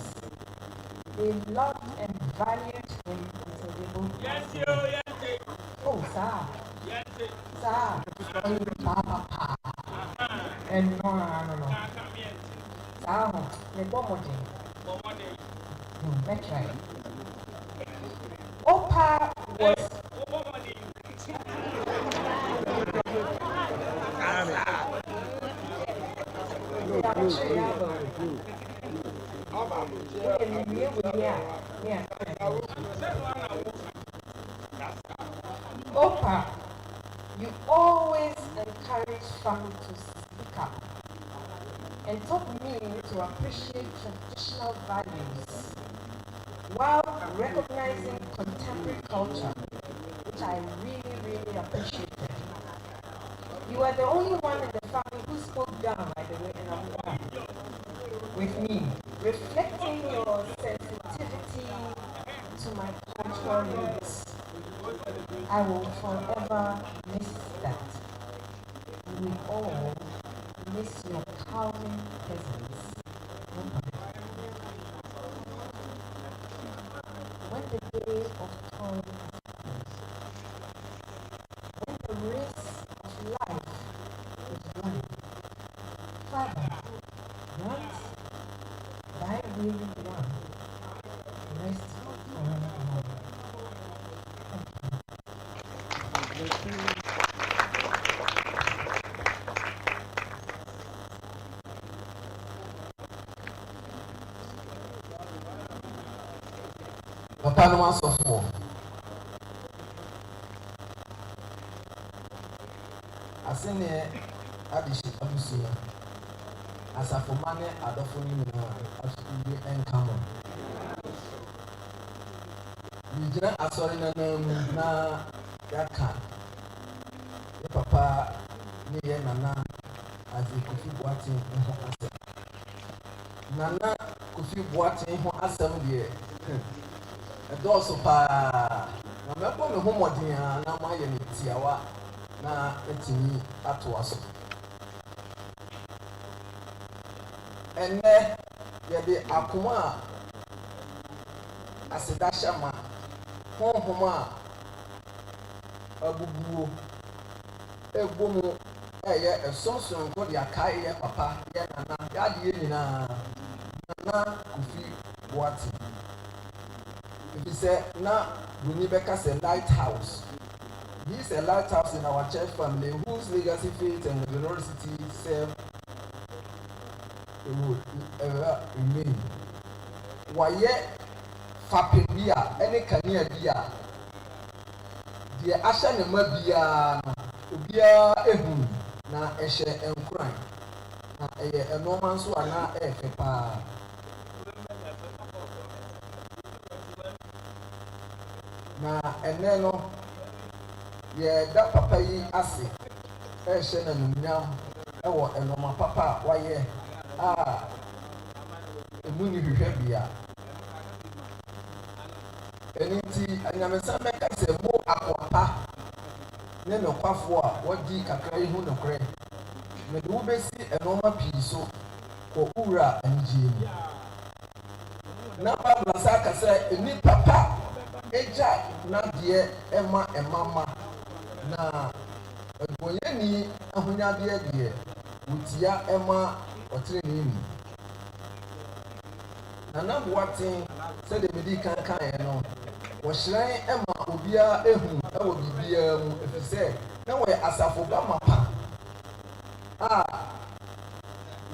They loved and valued him until they both passed away. Oh, sir. Sir. Papa. And no. Sir, the bomb. That's right. Opa was. Opa, you always encourage family to speak up and taught me to appreciate traditional values while recognizing contemporary culture, which I really appreciated. You are the only one in the family who spoke down, by the way, and I'm glad, with me, reflecting your sensitivity to my cultural roots. I will forever miss that. We all miss your calming presence. When the day of toil comes, when the race of life is run, Father, grant thy weary one rest forevermore. Papa no asofo. Asenie adishi abusua. Asafo mane adofo ni na asubi enkamo. Bijira asori na yaka. Ye papa ni ye nana azi Kofi Boateng ho asem. Nana Kofi Boateng ho asem de ɛdɔɔso paa na mɛbɔ me ho mmɔden a na moayɛ me tiawa na atumi atoa so. Ɛnnɛ yɛde akoma a aseda hyɛ ma honhom a abubuo ɛbɔ mu ɛyɛ ɛsonsoronko de akae yɛ papa yɛ nana yɛadeɛ nyinaa Nana Kofi Boateng. If you say, now we need to say lighthouse. He is a lighthouse in our church family whose legacy, faith, and generosity serve remain. Why Fapibia, any Kania Bia, the Asha Nemabia, Ubia Ebu, na Eshe and Crime, a Norman so are not a na ɛnɛ no yɛda papa yi ase ɛhyɛ n'anuonyam ɛwɔ ɛnɔma papa a wayɛ a emu ni hwehwɛ bia ɛno nti anyamesa mɛka sɛ mo akɔpa ne nokwafoɔ a wɔdi kakra yi ho nokorɛ mede wo bɛsi ɛnɔma pii so kɔ wura anigye mu na babla sa aka sɛ ɛni papa eja na deɛ ɛma ɛmama na ɛgbɔnyɛni ahonyadeɛ deɛ wotia ɛma ɔtire ne mu Nana Boateng sɛdeɛ medi kankan yɛ no wɔhyerɛn ɛma obiara ehu ɛwɔ biribiara mu efisɛ na wɔyɛ asafo ba mapa a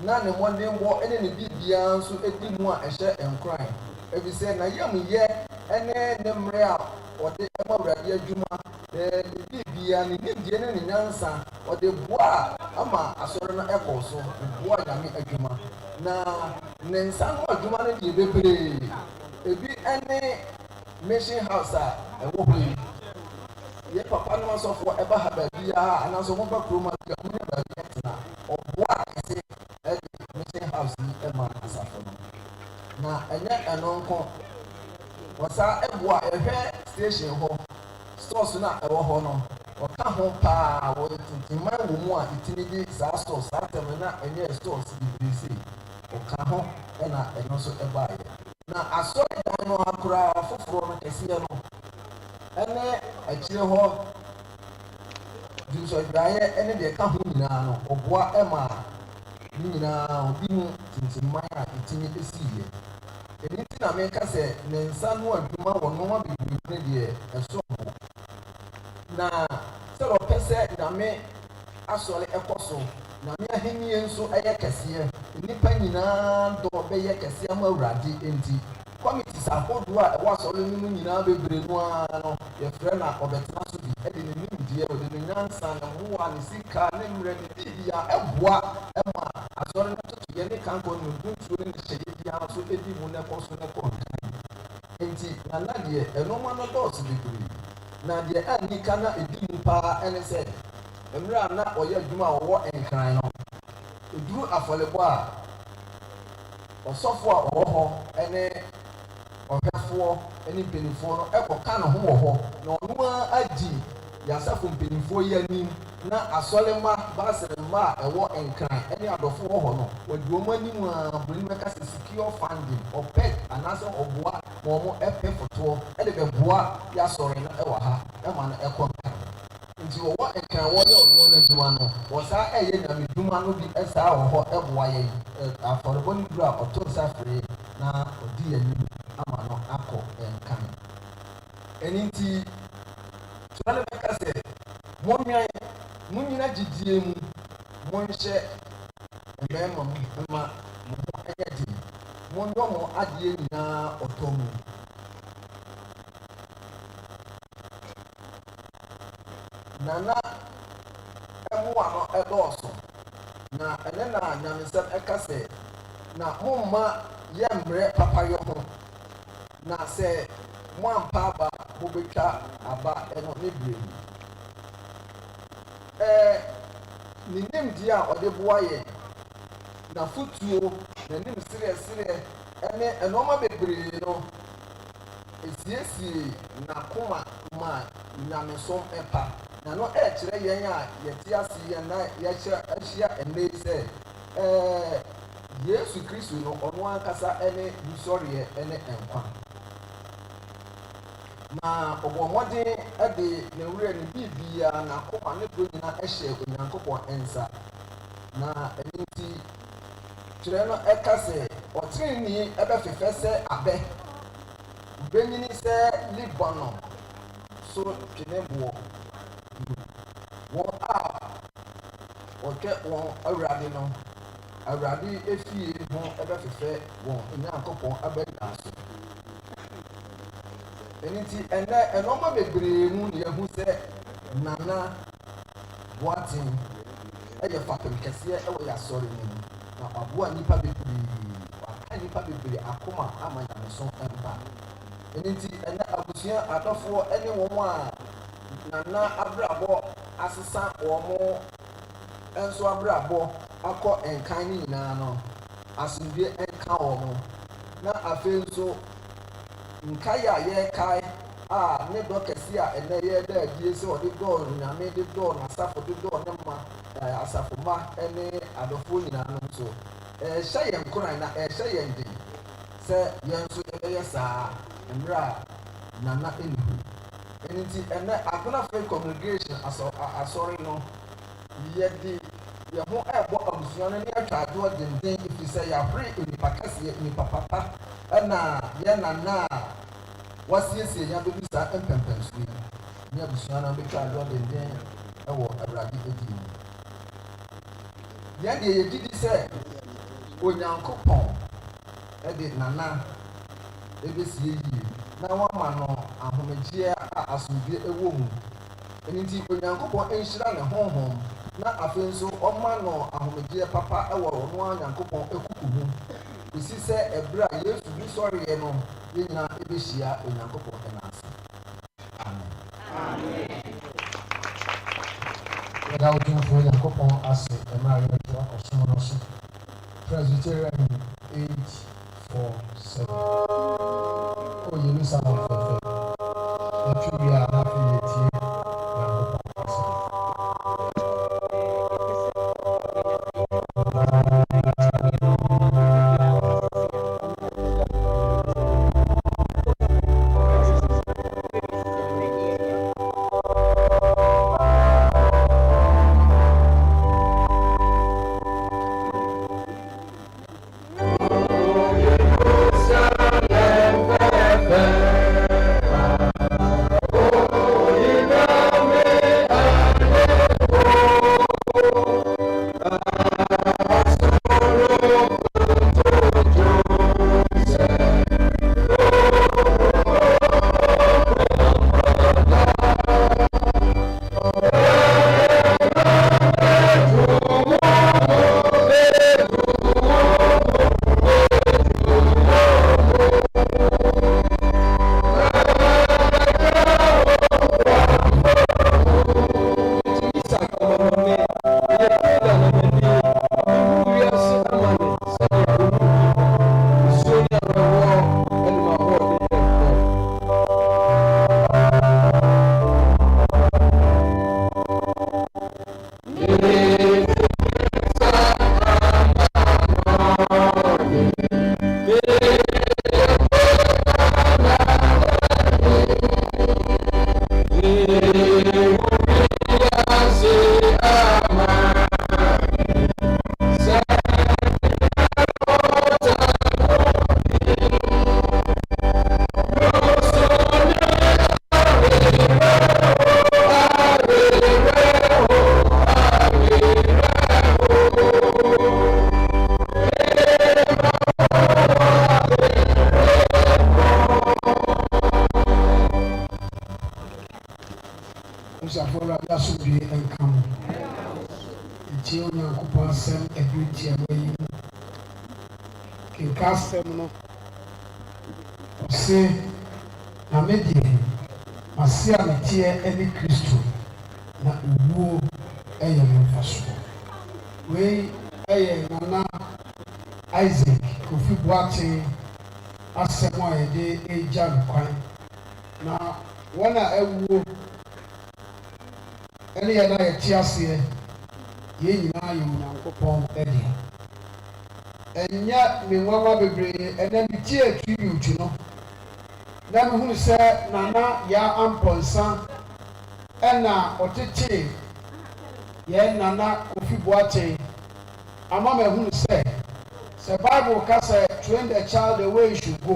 na ne mmɔdenbɔ ɛne ne biribiara nso edi mu a ɛhyɛ nkran efisɛ na yam yɛ ɛne ne mmerɛ a ɔde ɛma awurade adwuma ne biribiara ne nimdeɛ ne ne nyansa ɔde boa ama asɔre no ɛkɔ so boa nyame adwuma na ne nsa no adwuma no deɛ bebree ebi ɛne mission house a ɛwɔ hɔ yi yɛ papa no asɔfoɔ ɛba ha baabi a anaasɛ ɔmo ba kurom a ɔmo nyɛ baabi ɛtena ɔboa kɛse ɛde mission house yi ɛma asafo no na ɛnyɛ ɛno nko wɔsa ɛboa ɛhwɛ station hɔ stores no a ɛwɔ hɔ no ɔka ho paa wɔde tuntumman wɔ mu a ɛtumi de saa stores saa tɛm na ɛnyɛ stores bebree sei ɔka ho ɛna ɛno nso ɛbaeɛ na asɔre dan no akora foforɔ no kɛseɛ no ɛne akyire hɔ dusɔdwaeɛ ɛne deɛ ɛka ho nyinaa no ɔboa ɛma ne nyinaa obi mu tuntumman a ɛtumi ɛsiiɛ ɛno nti na meka sɛ ne nsa no adwuma wɔ nneɛma bebree ne deɛ ɛso ho na sɛ ɔpɛ sɛ nyame asɔre ɛkɔ so nyame ahenni nso ɛyɛ kɛseɛ nnipa nyinaa dɔ bɛyɛ kɛseɛ ama awurade nti committees ahodoɔ a ɛwɔ asɔre no mu nyinaa bebree no ara no yɛfrɛ na ɔbɛtena so bi ɛde ne nimdeɛ ɔde ne nyansa ne mmoa ne sika ne mmerɛ ne biribi a ɛboa ɛma asɔre no totoyɛ ne kankɔ no ntuo ne hyɛyɛ biara nso ɛdi mu ne kɔ so ne kɔ nkan nti nana deɛ ɛnoma no dɔɔso bebree na deɛ anika na ɛdi mu paa ɛne sɛ mmerɛ a na ɔyɛ adwuma a ɔwɔ nkran no ɛduru afɔrebɔ a ɔsɔfo a ɔwɔ hɔ ɛne ɔhwɛfoɔ ne mpanimfoɔ no ɛkɔka ne ho wɔ hɔ na ɔno ara agyi yɛasafo mpanimfoɔ yi anim na asɔre mma baasere mma a ɛwɔ nkran ne adɔfo wɔ hɔ no wɔde wɔn anim a buroni bɛka sɛ secure funding ɔpɛ anaasɛ ɔboa ma wɔn ɛpɛ fotoɔ ɛde bɛboa yɛasɔre no ɛwɔ ha ɛma no ɛkɔ nkran nti wɔwɔ nkran wɔyɛ ɔno no adwuma no wɔsaa ɛyɛ nyame dwuma no bi ɛsaa wɔ hɔ ɛboa yɛn afɔrebɔ no duru a ɔto nsa fere na ɔdi yɛn anim ama no akɔ nkan ɛno nti twerɛ no bɛka sɛ monnwan mo nyina gyidie mu monhyɛ mmarima mu ma mo ho ɛnyɛ den mondɔ mo adeɛ nyinaa ɔtɔ mu nana ɛmoa no ɛdɔɔso na ɛne na nyamesɛm ɛka sɛ na momma yɛ mmerɛ papayɔ ho na sɛ mo ampa aba mobɛtwa aba ɛno ne berɛ mu ne nimdeɛ a ɔde boa yɛ na fotuo n'anim serɛserɛ ɛne ɛnɔɔma bebree no esiesie n'akoma ma nyamesom ɛpa na no ɛkyerɛ yɛn a yɛte ase yɛn na yɛahyia ɛnnɛ sɛ yesu kristo no ɔno ankasa ɛne nsɔreɛ ɛne nkwa na ɔbɔ mmɔden ɛde ne wura ne biribiara n'akoma ne kuro nyinaa ɛhyɛ onyankopɔn nsa na ɛno nti kyerɛ no ɛka sɛ ɔtenenee ɛbɛfefɛ sɛ abɛ bɛnyini sɛ libanon so tweneboɔ wɔn a wɔhwɛ wɔn awurade no awurade efie ho ɛbɛfefɛ wɔn onyankopɔn abɛda so ɛno nti ɛnɛ ɛnɔɔma bebree mu na yɛhu sɛ nana boaten ɛyɛ fapem kɛseɛ ɛwɔ yɛasɔre no mu na waboa nnipa bebree waka nnipa bebree akoma ama nyameso mpa ɛno nti ɛnɛ abusua adɔfoɔ ɛne wɔn a nana abrabɔ asesa wɔn nso abrabɔ akɔ nkan no nyinaa no asomdwe nka wɔn na afei nso nkae a yɛrekae a ne dɔ kɛse a ɛnɛ yɛda adie sɛ ɔde dɔɔ nyame de dɔɔ n'asafo de dɔɔ ne ma asafo ma ne adɔfoɔ nyinaa no nso ɛhyɛ yɛn koran na ɛhyɛ yɛn den sɛ yɛn nso yɛbɛyɛ saa mmerɛ a nana ɛnuhu ɛno nti ɛnɛ Agona Faith Congregation asɔre no yɛde yɛn ho ɛrebɔ abusua no ne atwa adoɔ denden ɛfiri sɛ yɛahwere nnipa kɛseɛ nnipa papa ɛna yɛn nana a wasiesie yɛn abɛbi saa mpɛmpɛnsoɔ yi ne abusua no abɛtwa adoɔ denden ɛwɔ awurade adi mu yɛn deɛ yɛgye di sɛ onyankopɔn ɛde nana ɛbɛsie yie na wama no ahomegyeɛ a asomdwe ɛwɔ mu ɛno nti onyankopɔn ɛnhyira ne honhom na afei nso ɔma no ahomegyeɛ papa ɛwɔ ɔno a Nyankopɔn ekuku mu esi sɛ ɛbrɛ a Yesu bi sɔreɛ no yɛn nyinaa ɛbɛhyia Onyankopɔn ɛnase. Amen. Yɛda Otumfoɔ Nyankopɔn ase ɛma a yɛto akɔsom no so. Presbyterian 847. Oh, Jerusalem fɛfɛ. Yɛtwi bi a n'afɛ yɛtie Nyankopɔn ase. Na medie masia metie ɛne Kristo na owuo ɛyɛ me mfaso. Wei ɛyɛ Nana Isaac Kofi Boateng asɛm a yɛde ɛgya no kwan na wɔn a ɛwuo ɛne yɛn a yɛte aseɛ yɛn nyinaa yɛ Onyankopɔn ɛde. Ɛnyɛ me nwanwa bebree ɛnɛ metie tribute no na mehunu sɛ Nana ya Amponsa ɛna ɔtete yɛn Nana Kofi Boateng ama mehunu sɛ Bible ka sɛ train the child the way he should go.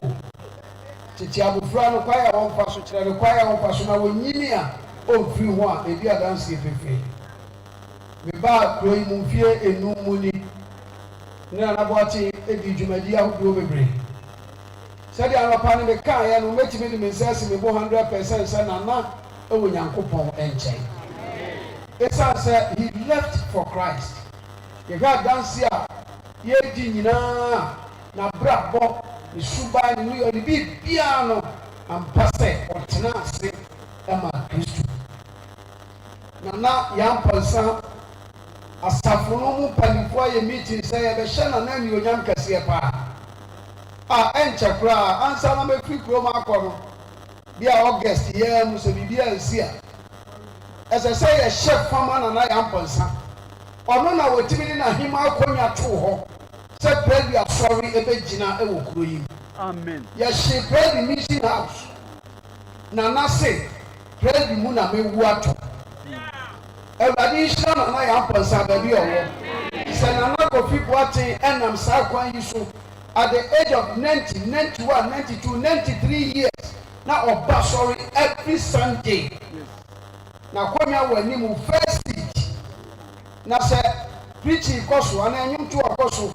Tete abofra no kwaya wɔn fa so kyerɛ no kwaya wɔn fa so na wɔnyini a ɔmfiri ho a ebi adansi efefe. Me ba kuro yi mu mfie enum mu ni ne Nana Boateng edi dwumadi ahodoɔ bebree. Sɛde anɔpa no meka yɛ no mɛtumi de me nsa asi me bo 100% sɛ Nana ɛwɔ Nyankopɔn nkyɛn. Ɛsiane sɛ he left for Christ. Yɛhwɛ adansi a yɛdi nyinaa na brabɔ ne suban ne nuyɔ ne biribiara no ampa sɛ ɔtena ase ɛma Kristo. Nana yɛampansa asafo no mu mpanimfoɔ ayɛ meeting sɛ yɛbɛhyɛ Nana anuonyam kɛseɛ paa. Ɛnkyɛ koraa ansa na mɛfiri kurom akɔ no bi a August yɛa mu sɛ biribi ansi a ɛsɛ sɛ yɛhyɛ fama Nana yɛampansa. Ɔno na wɔtumi de n'ahema akonnwa too hɔ sɛ Praise asɔre ɛbɛgyina ɛwɔ kuro yi. Amen. Yɛhyɛ Praise mission house. Nana se Praise mu na mewu ato. Awurade nhyira Nana yɛampansa baabi ɔwɔ. Sɛ Nana Kofi Boateng ɛnam saa kwan yi so at the age of 90, 91, 92, 93 years, now Oba sorry every Sunday. Now come here when you first seat. Now say preaching koso, and then you two are koso.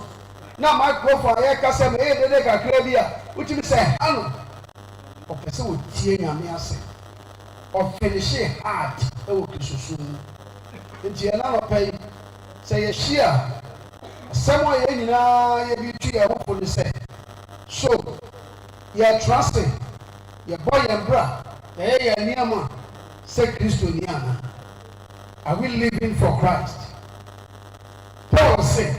Now my grandfather here kasem de kakrebia, which you say, "Hello." O person will tie na me ase. O finish hard e wo kisoso. Nti na no pay Say a share. Somewhere in a beauty of the say. So, you're trusting your boy and bra, the Niama, say Christo Niana. Are we living for Christ? Paul said,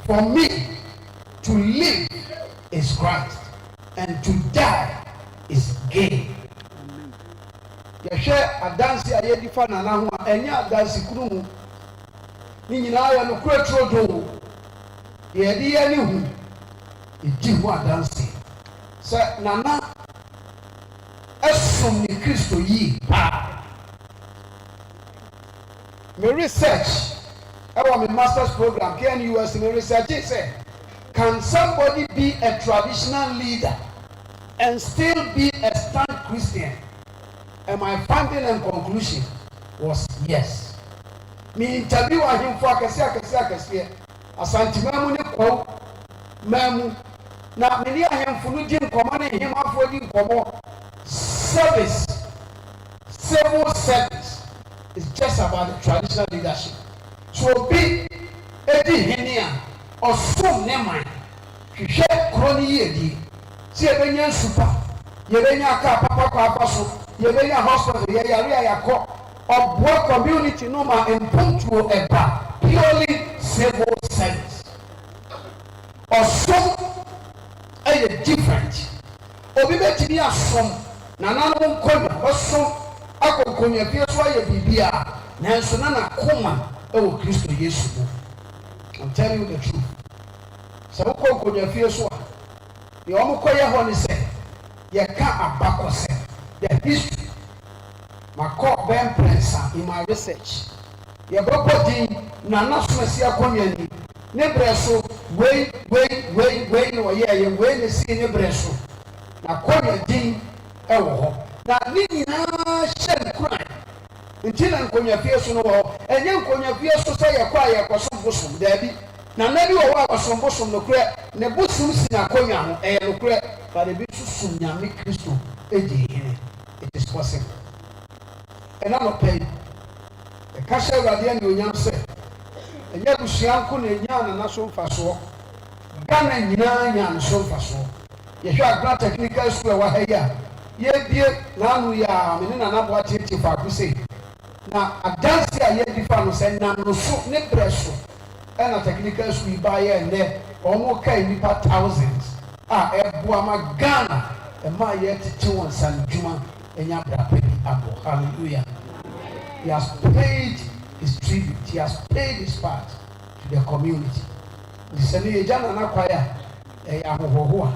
for me to live is Christ, and to die is gain. You share a dance a year different and ya dance kuru. Ninja no kretro do. Ye di ani hu. Edi hu dance. Say nana esom ni Kristo yi pa. Me research my master's program KNUS me research say can somebody be a traditional leader and still be a stand Christian? And my finding and conclusion was yes. Me interview him for akese Asante mamu ne ko mamu na me ni ahemfo no di nkomo ne him afọ di nkomo. Service, civil service is just about the traditional leadership. So be edi henia osum ne man hwehwe kroni yedi si ebenya super yebenya ka papa kwa afaso yebenya hospital ye yare ayakọ obo community no ma impuntuo eba purely civil service. Osum is different. Obi betimi asom na nanu nkonya osum akokonya bi so aye bibia nanso na koma ewo Kristo Yesu. I'm telling you the truth. So we call Konya Fieswa. The Omukoya Honey said, you can't abako say the history. My court Ben Prince in my research. You go putting Nana Smasia Konya Nebreso, wait, no, yeah, you wait and see Nebreso. Now Konya Ding, Ewo. Now Nina shed crime. Until I'm going to feel so well, and young Konya Fieswa say a quiet or some bosom, Debbie. Na nabi wo wa sombosom no kre ne bosum si na konya ho no kre but the bosum nyame Kristo edi hene. It is possible. And I'm not paid. The kasha radia ni onyam se enye busuanko na enya na so mfaso Ghana nyina nya na so mfaso ye hwa Agona technical school wa ha ya ye bie na anu ya me na na bo atete fa ku se na adansi a ye difa no se na no so ne breso and a technical school by and there almost nipa thousands. Ebuama Ghana and my yet 2 and San Juma and Yabra Abo. Hallelujah. He has paid his tribute, he has paid his part to the community. The Asenie Jana Nakwaya, a Yahoa,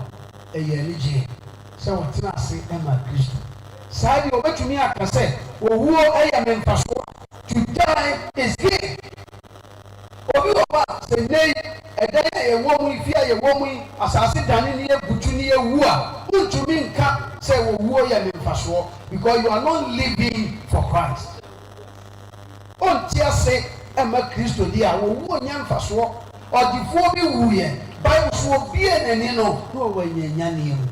a Yeniji. So what's not say Emma Christ. Sadi over to me, I can say, who I am in Pasua to die is here. Obi oba se nei eda ye womu ifia ye womu asase dane ne ebutu ne ewu a untumi nka se wo wuo ye memfaso because you are not living for Christ. Ontia se ema Kristo di a wo wuo nya mfaso odifo bi wuye Bible so bi enani no wo nyanya ne mu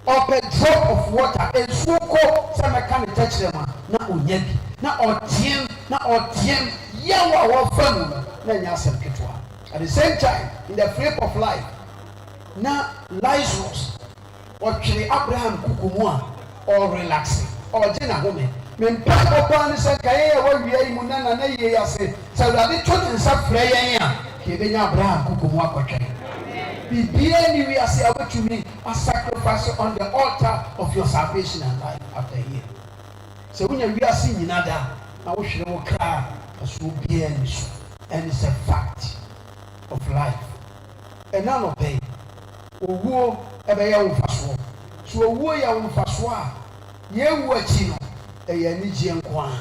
of a drop of water ensuko se meka ne techrema na onya bi na otiem yawa wa famu na nya asem ketwa. At the same time in the flip of life na Lazarus or Abraham kukumua or relaxing or jina home men pa ko an se kaye wa wiai mu na ye ya se sawade to nsa frɛ yɛn a ke benya Abraham kukumua kwatwe bibia ni we ase abotumi a sacrifice on the altar of your salvation and life after here. So when you are seeing nada na wo hwere wo kra so bia ni so and it's a fact of life. And none of pain owuo ebe ya wo faso so owuo ya wo faso a ye wu achi no e ya ni gye nko a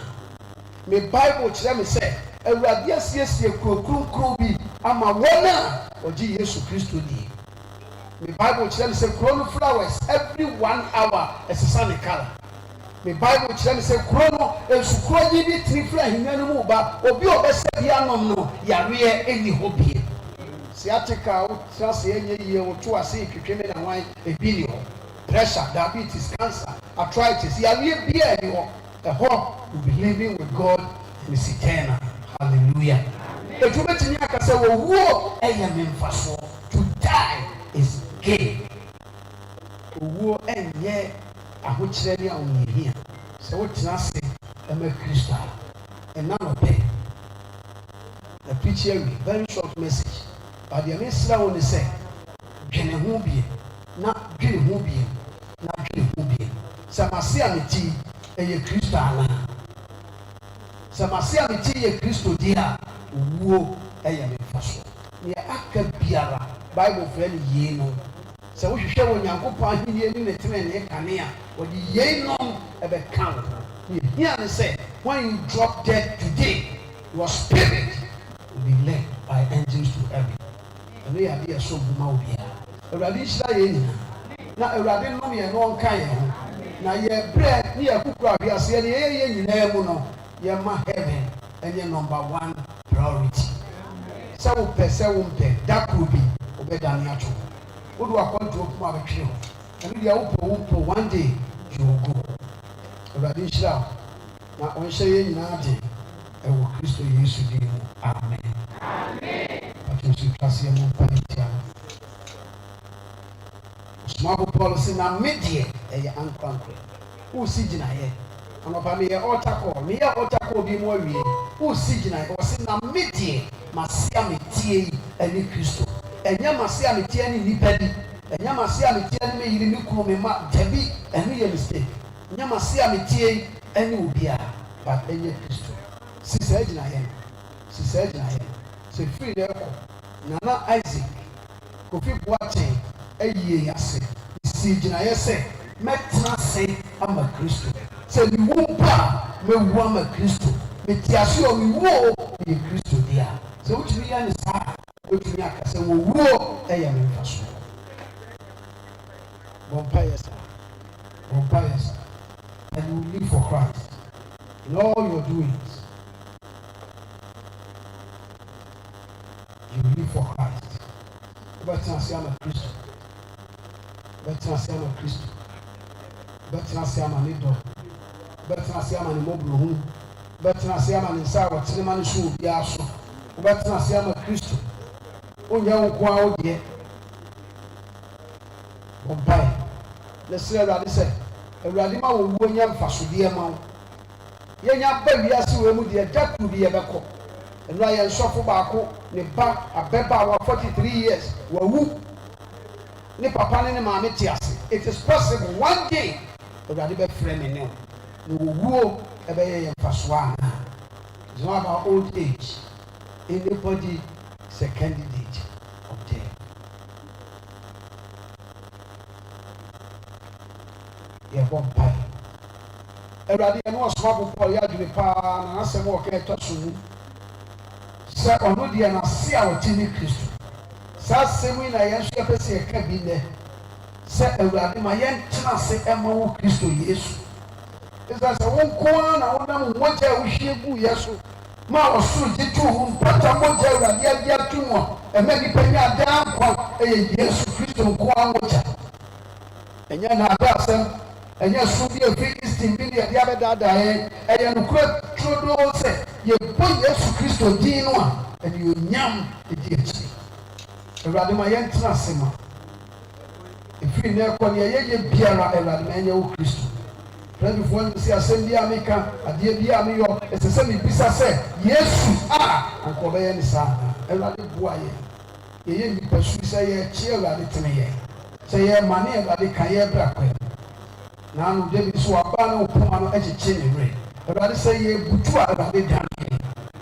me Bible kire me say awurade asiesie kurokuru bi ama wona oji Yesu Kristo ni. Me Bible kire me say crown flowers every 1 hour esesa ne color. Me Bible kire me say krono esukroji bi trifra hinanu mu ba obi obese bia nom no yare eni hobie sciatica trust enye ye wo to ase twetwe na wan ebi ni ho pressure diabetes cancer arthritis yare bia ni ho the hope will be living with God in his eternal. Hallelujah. If you bet me, I can say, well, war, and you fast to die is gain. War and yet, I would say, on here. So, what's not say, I'm a Christian, and none of them. The preacher, very short message. But the minister only say, Gene Hubi, not Gene Hubi, not Gene Hubi. Samasiamity, a Christian. Samasiamity, a Christo dear, woo, a young fashion. Near Akabiara, Bible friend, ye know. So we should show when you go upon here in the train, a canea, or the ye know of a count. You hear me say, when you drop dead today, your spirit will be led by angels to heaven. And we are there so good. A radish now a radin no me and one kind. Now ye bread near Kukra, we are saying, ye never ye ma heaven and your number one priority. So per se that could be obedaniato. What do I want to open my tree? And we are open one day you will go. A radish now on saying nothing. And will Christo use to do. Amen. Amen. But you should trust your money. Small policy na media unconquered. Who see Jina here? And of me, Otako be more real. Who see Jina or see na media, Masia Miti and Christo. And Yamasia Miti and Nipedi, and Yamasia Miti and me, you look me, Debbie, and me a mistake. Yamasia Miti and Ubia, but any Christo. She said, I am. She said, I am. So free there. Nana Isaac, Kofi Boateng, a year, I say. See, I say, Metra say, I'm a Christian. Say, you won't buy me one a Christian. But Tiasio, we will be a Christian there. So, which we understand, which we are saying, we will, I am in fashion. Vampires, and you live for Christ in all your doings. You live for Christ. But I say, I'm a Christian. Better say I'm a Christian. Better say I'm a leader. Better say I'm a mobile. Better say I'm an inside what cinema should be also. Better say I'm a Christian. Oh, you go out there. Goodbye. Let's say that say, a radima will win your fashion amount. Yenya baby, as you will be that could be a backup. And Ryan shuffle back, the back, a beba 43 years. Woo. Ni papa ni maame tiase. It is possible one day the radical frame in no wo ebe ye faswa na. It's not about old age. Anybody is a candidate of death. Yeah, one pie. Everybody knows what for ya do pa na asem wo ke to so. Say onu dia na see our tini Christ. Sa semi na yesu yapese e ka bi ne se awurade ma yen tena se emawo Kristo Yesu esa se won ko na wonam moja uhie gu Yesu ma osu jitu hu mpata moja awurade abia tumo ema ni panya da kwa Yesu Kristo ko amoja enya na ada asem enya su bi e Filistin bi dia dia beda da enya no kura trodo se ye bo Yesu Kristo din no a eni onyam e di echi Awurade ma yɛn tena ase ma efiri na ɛkɔ ne yɛyɛ biara Awurade ma yɛnyɛ wo Kristo Fredifo no si asɛm bi a meka adeɛ bi a meyɔ ɛsɛ sɛ mebisa sɛ Yesu a anka ɔbɛyɛ ne saa Awurade boa yɛyɛ nnipa su sɛ yɛkye Awurade tene yɛn sɛ yɛma ne Awurade ka yɛ bra kwan na ano David so waba ne wopoma no akyekye ne werɛ Awurade sɛ yɛbutu a Awurade dan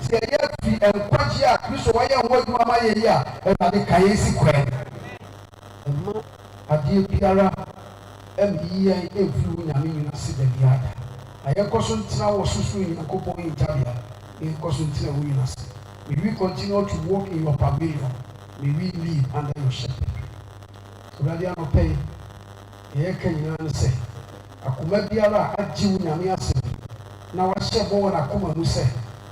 sɛ yɛ fi nkwagye a Kristo wɔyɛ ho adwuma ma yɛyi a Awurade ka yɛ si kwan ɛma adeɛ biara ɛmyi yɛn ɛmfiri wo Nyame nwina se da biara na yɛnkɔ so ntena wɔ susuru Nyankopɔn yɛ ntabea yɛnkɔ so ntena wo nwina se may we continue to walk in your pavilion may we live under your shepherd Awurade anɔpɛ yi yɛyɛka nyinaa ne sɛ akoma biara a agye wo Nyame asɛm na wahyɛ bɔ wɔ n'akoma mu sɛ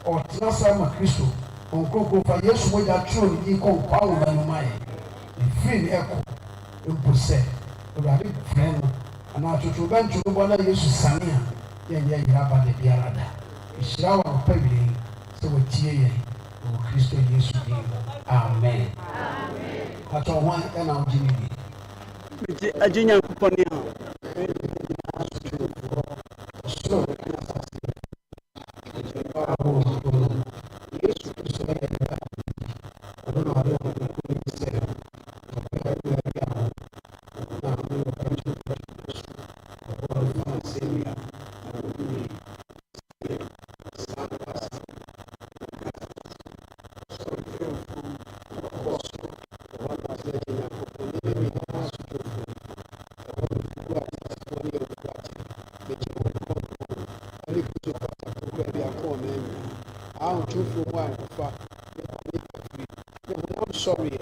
ɔtena saa ma Kristo ɔnkrokro fa Yesu mogya twerɛ ne din kɔ nkwa wo ma no ma yɛ ɛfiri ne ɛkɔ mpo sɛ Awurade frɛ no anaa totorobɛnto no bɔ na Yesu sane a yɛnyɛ yera ba da biara da ɛhyira wo anɔpa wie sɛ wɔtie yɛn wɔ Kristo Yesu din mu. Amen. Patɔ ho ɛna wogye ne bi. Agye Nyankopɔn ne ho. I'm sorry.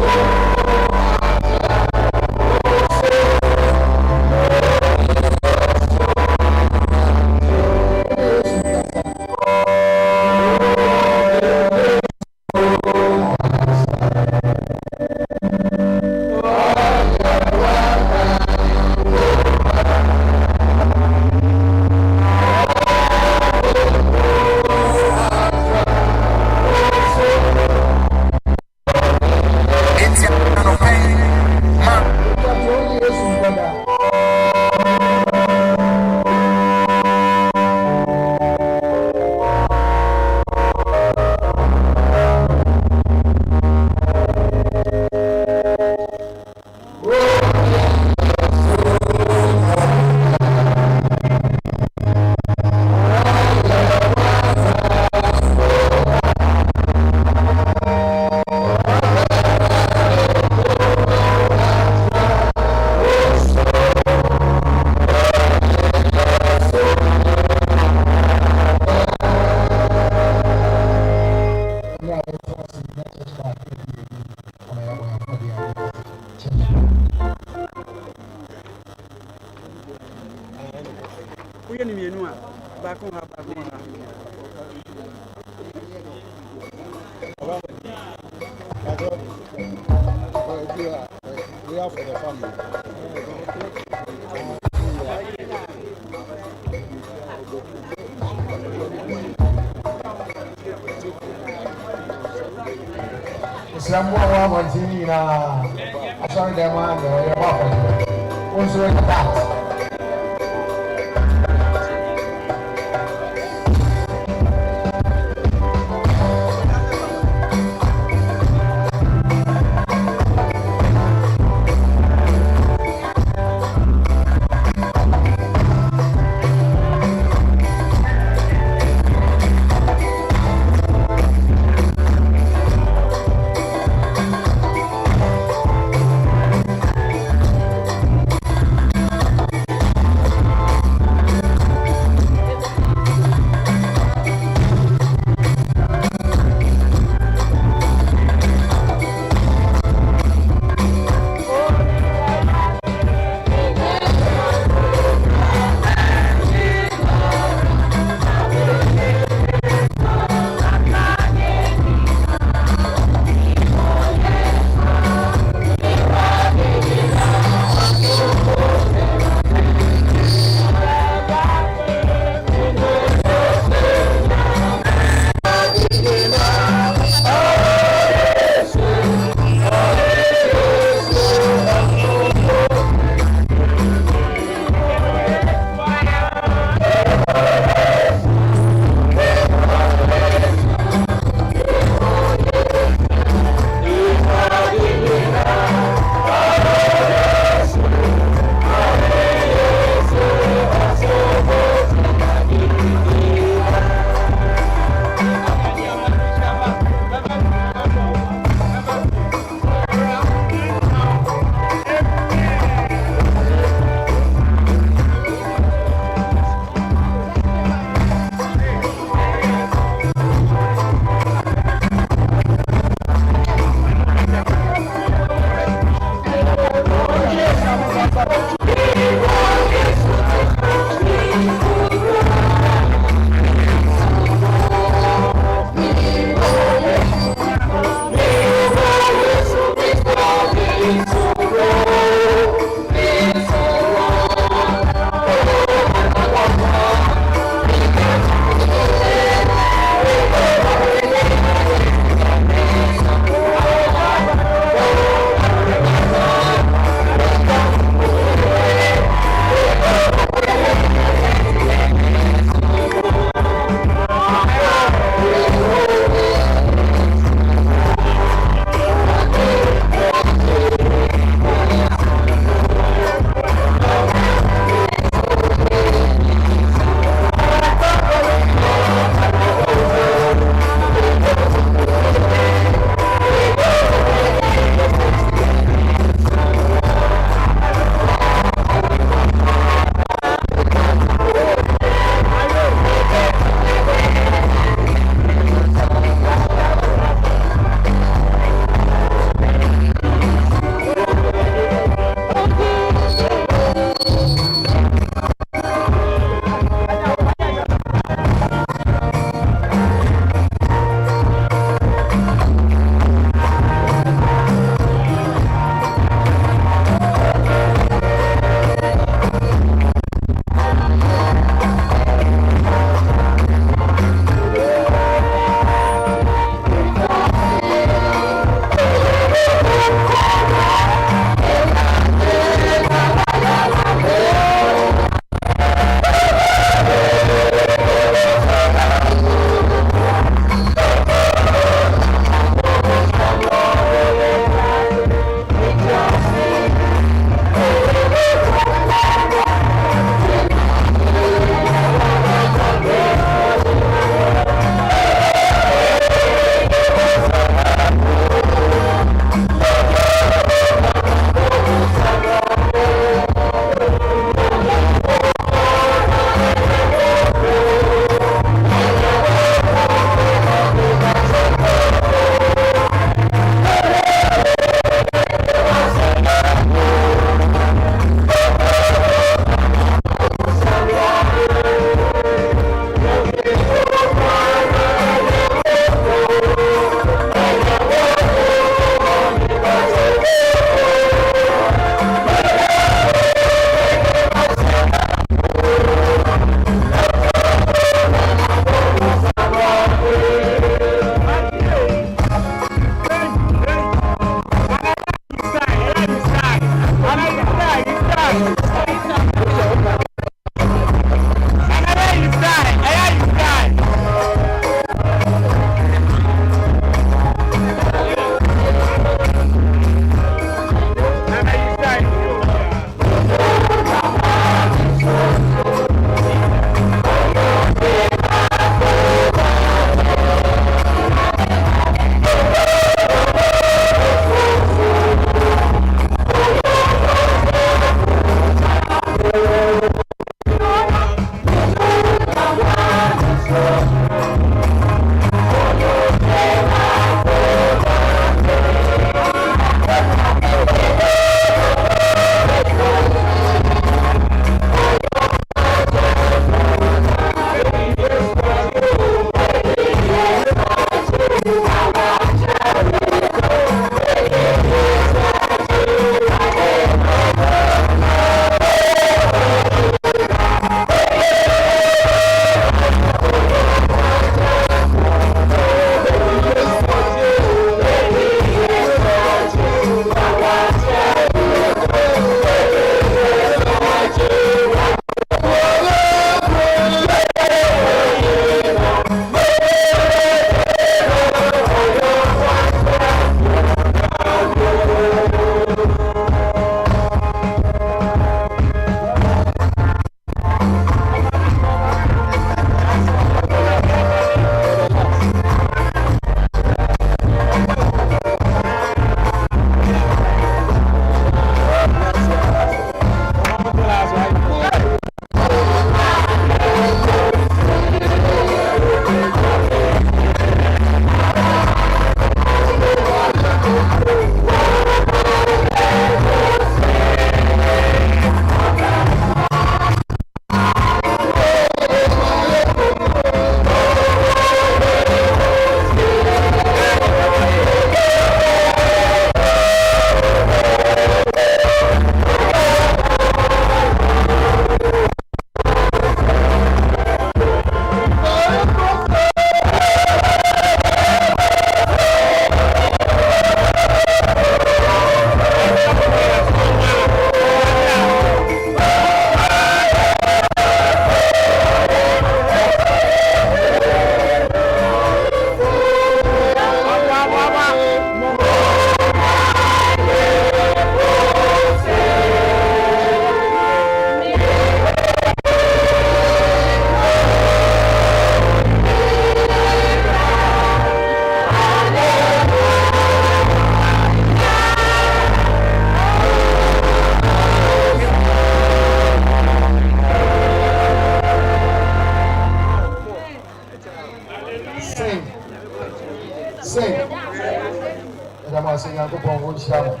Sing. And I'm saying, I'm going to shower.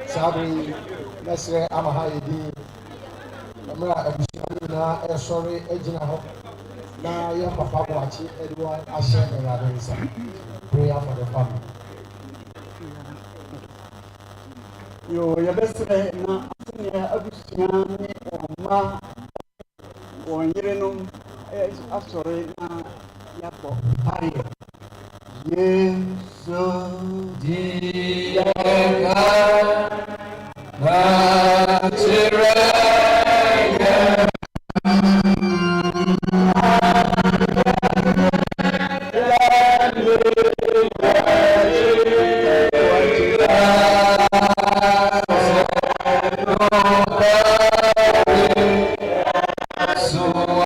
Sabi, let's say, I'm a high D. I'm a sorry, Ejina. Now, your papa watching Edward Ashen and Adensa. Prayer for the family. Yo, your best friend, Asenie Abusuapani Oma, or Yerenum, sorry, Yapo, Pari. Yesu diega,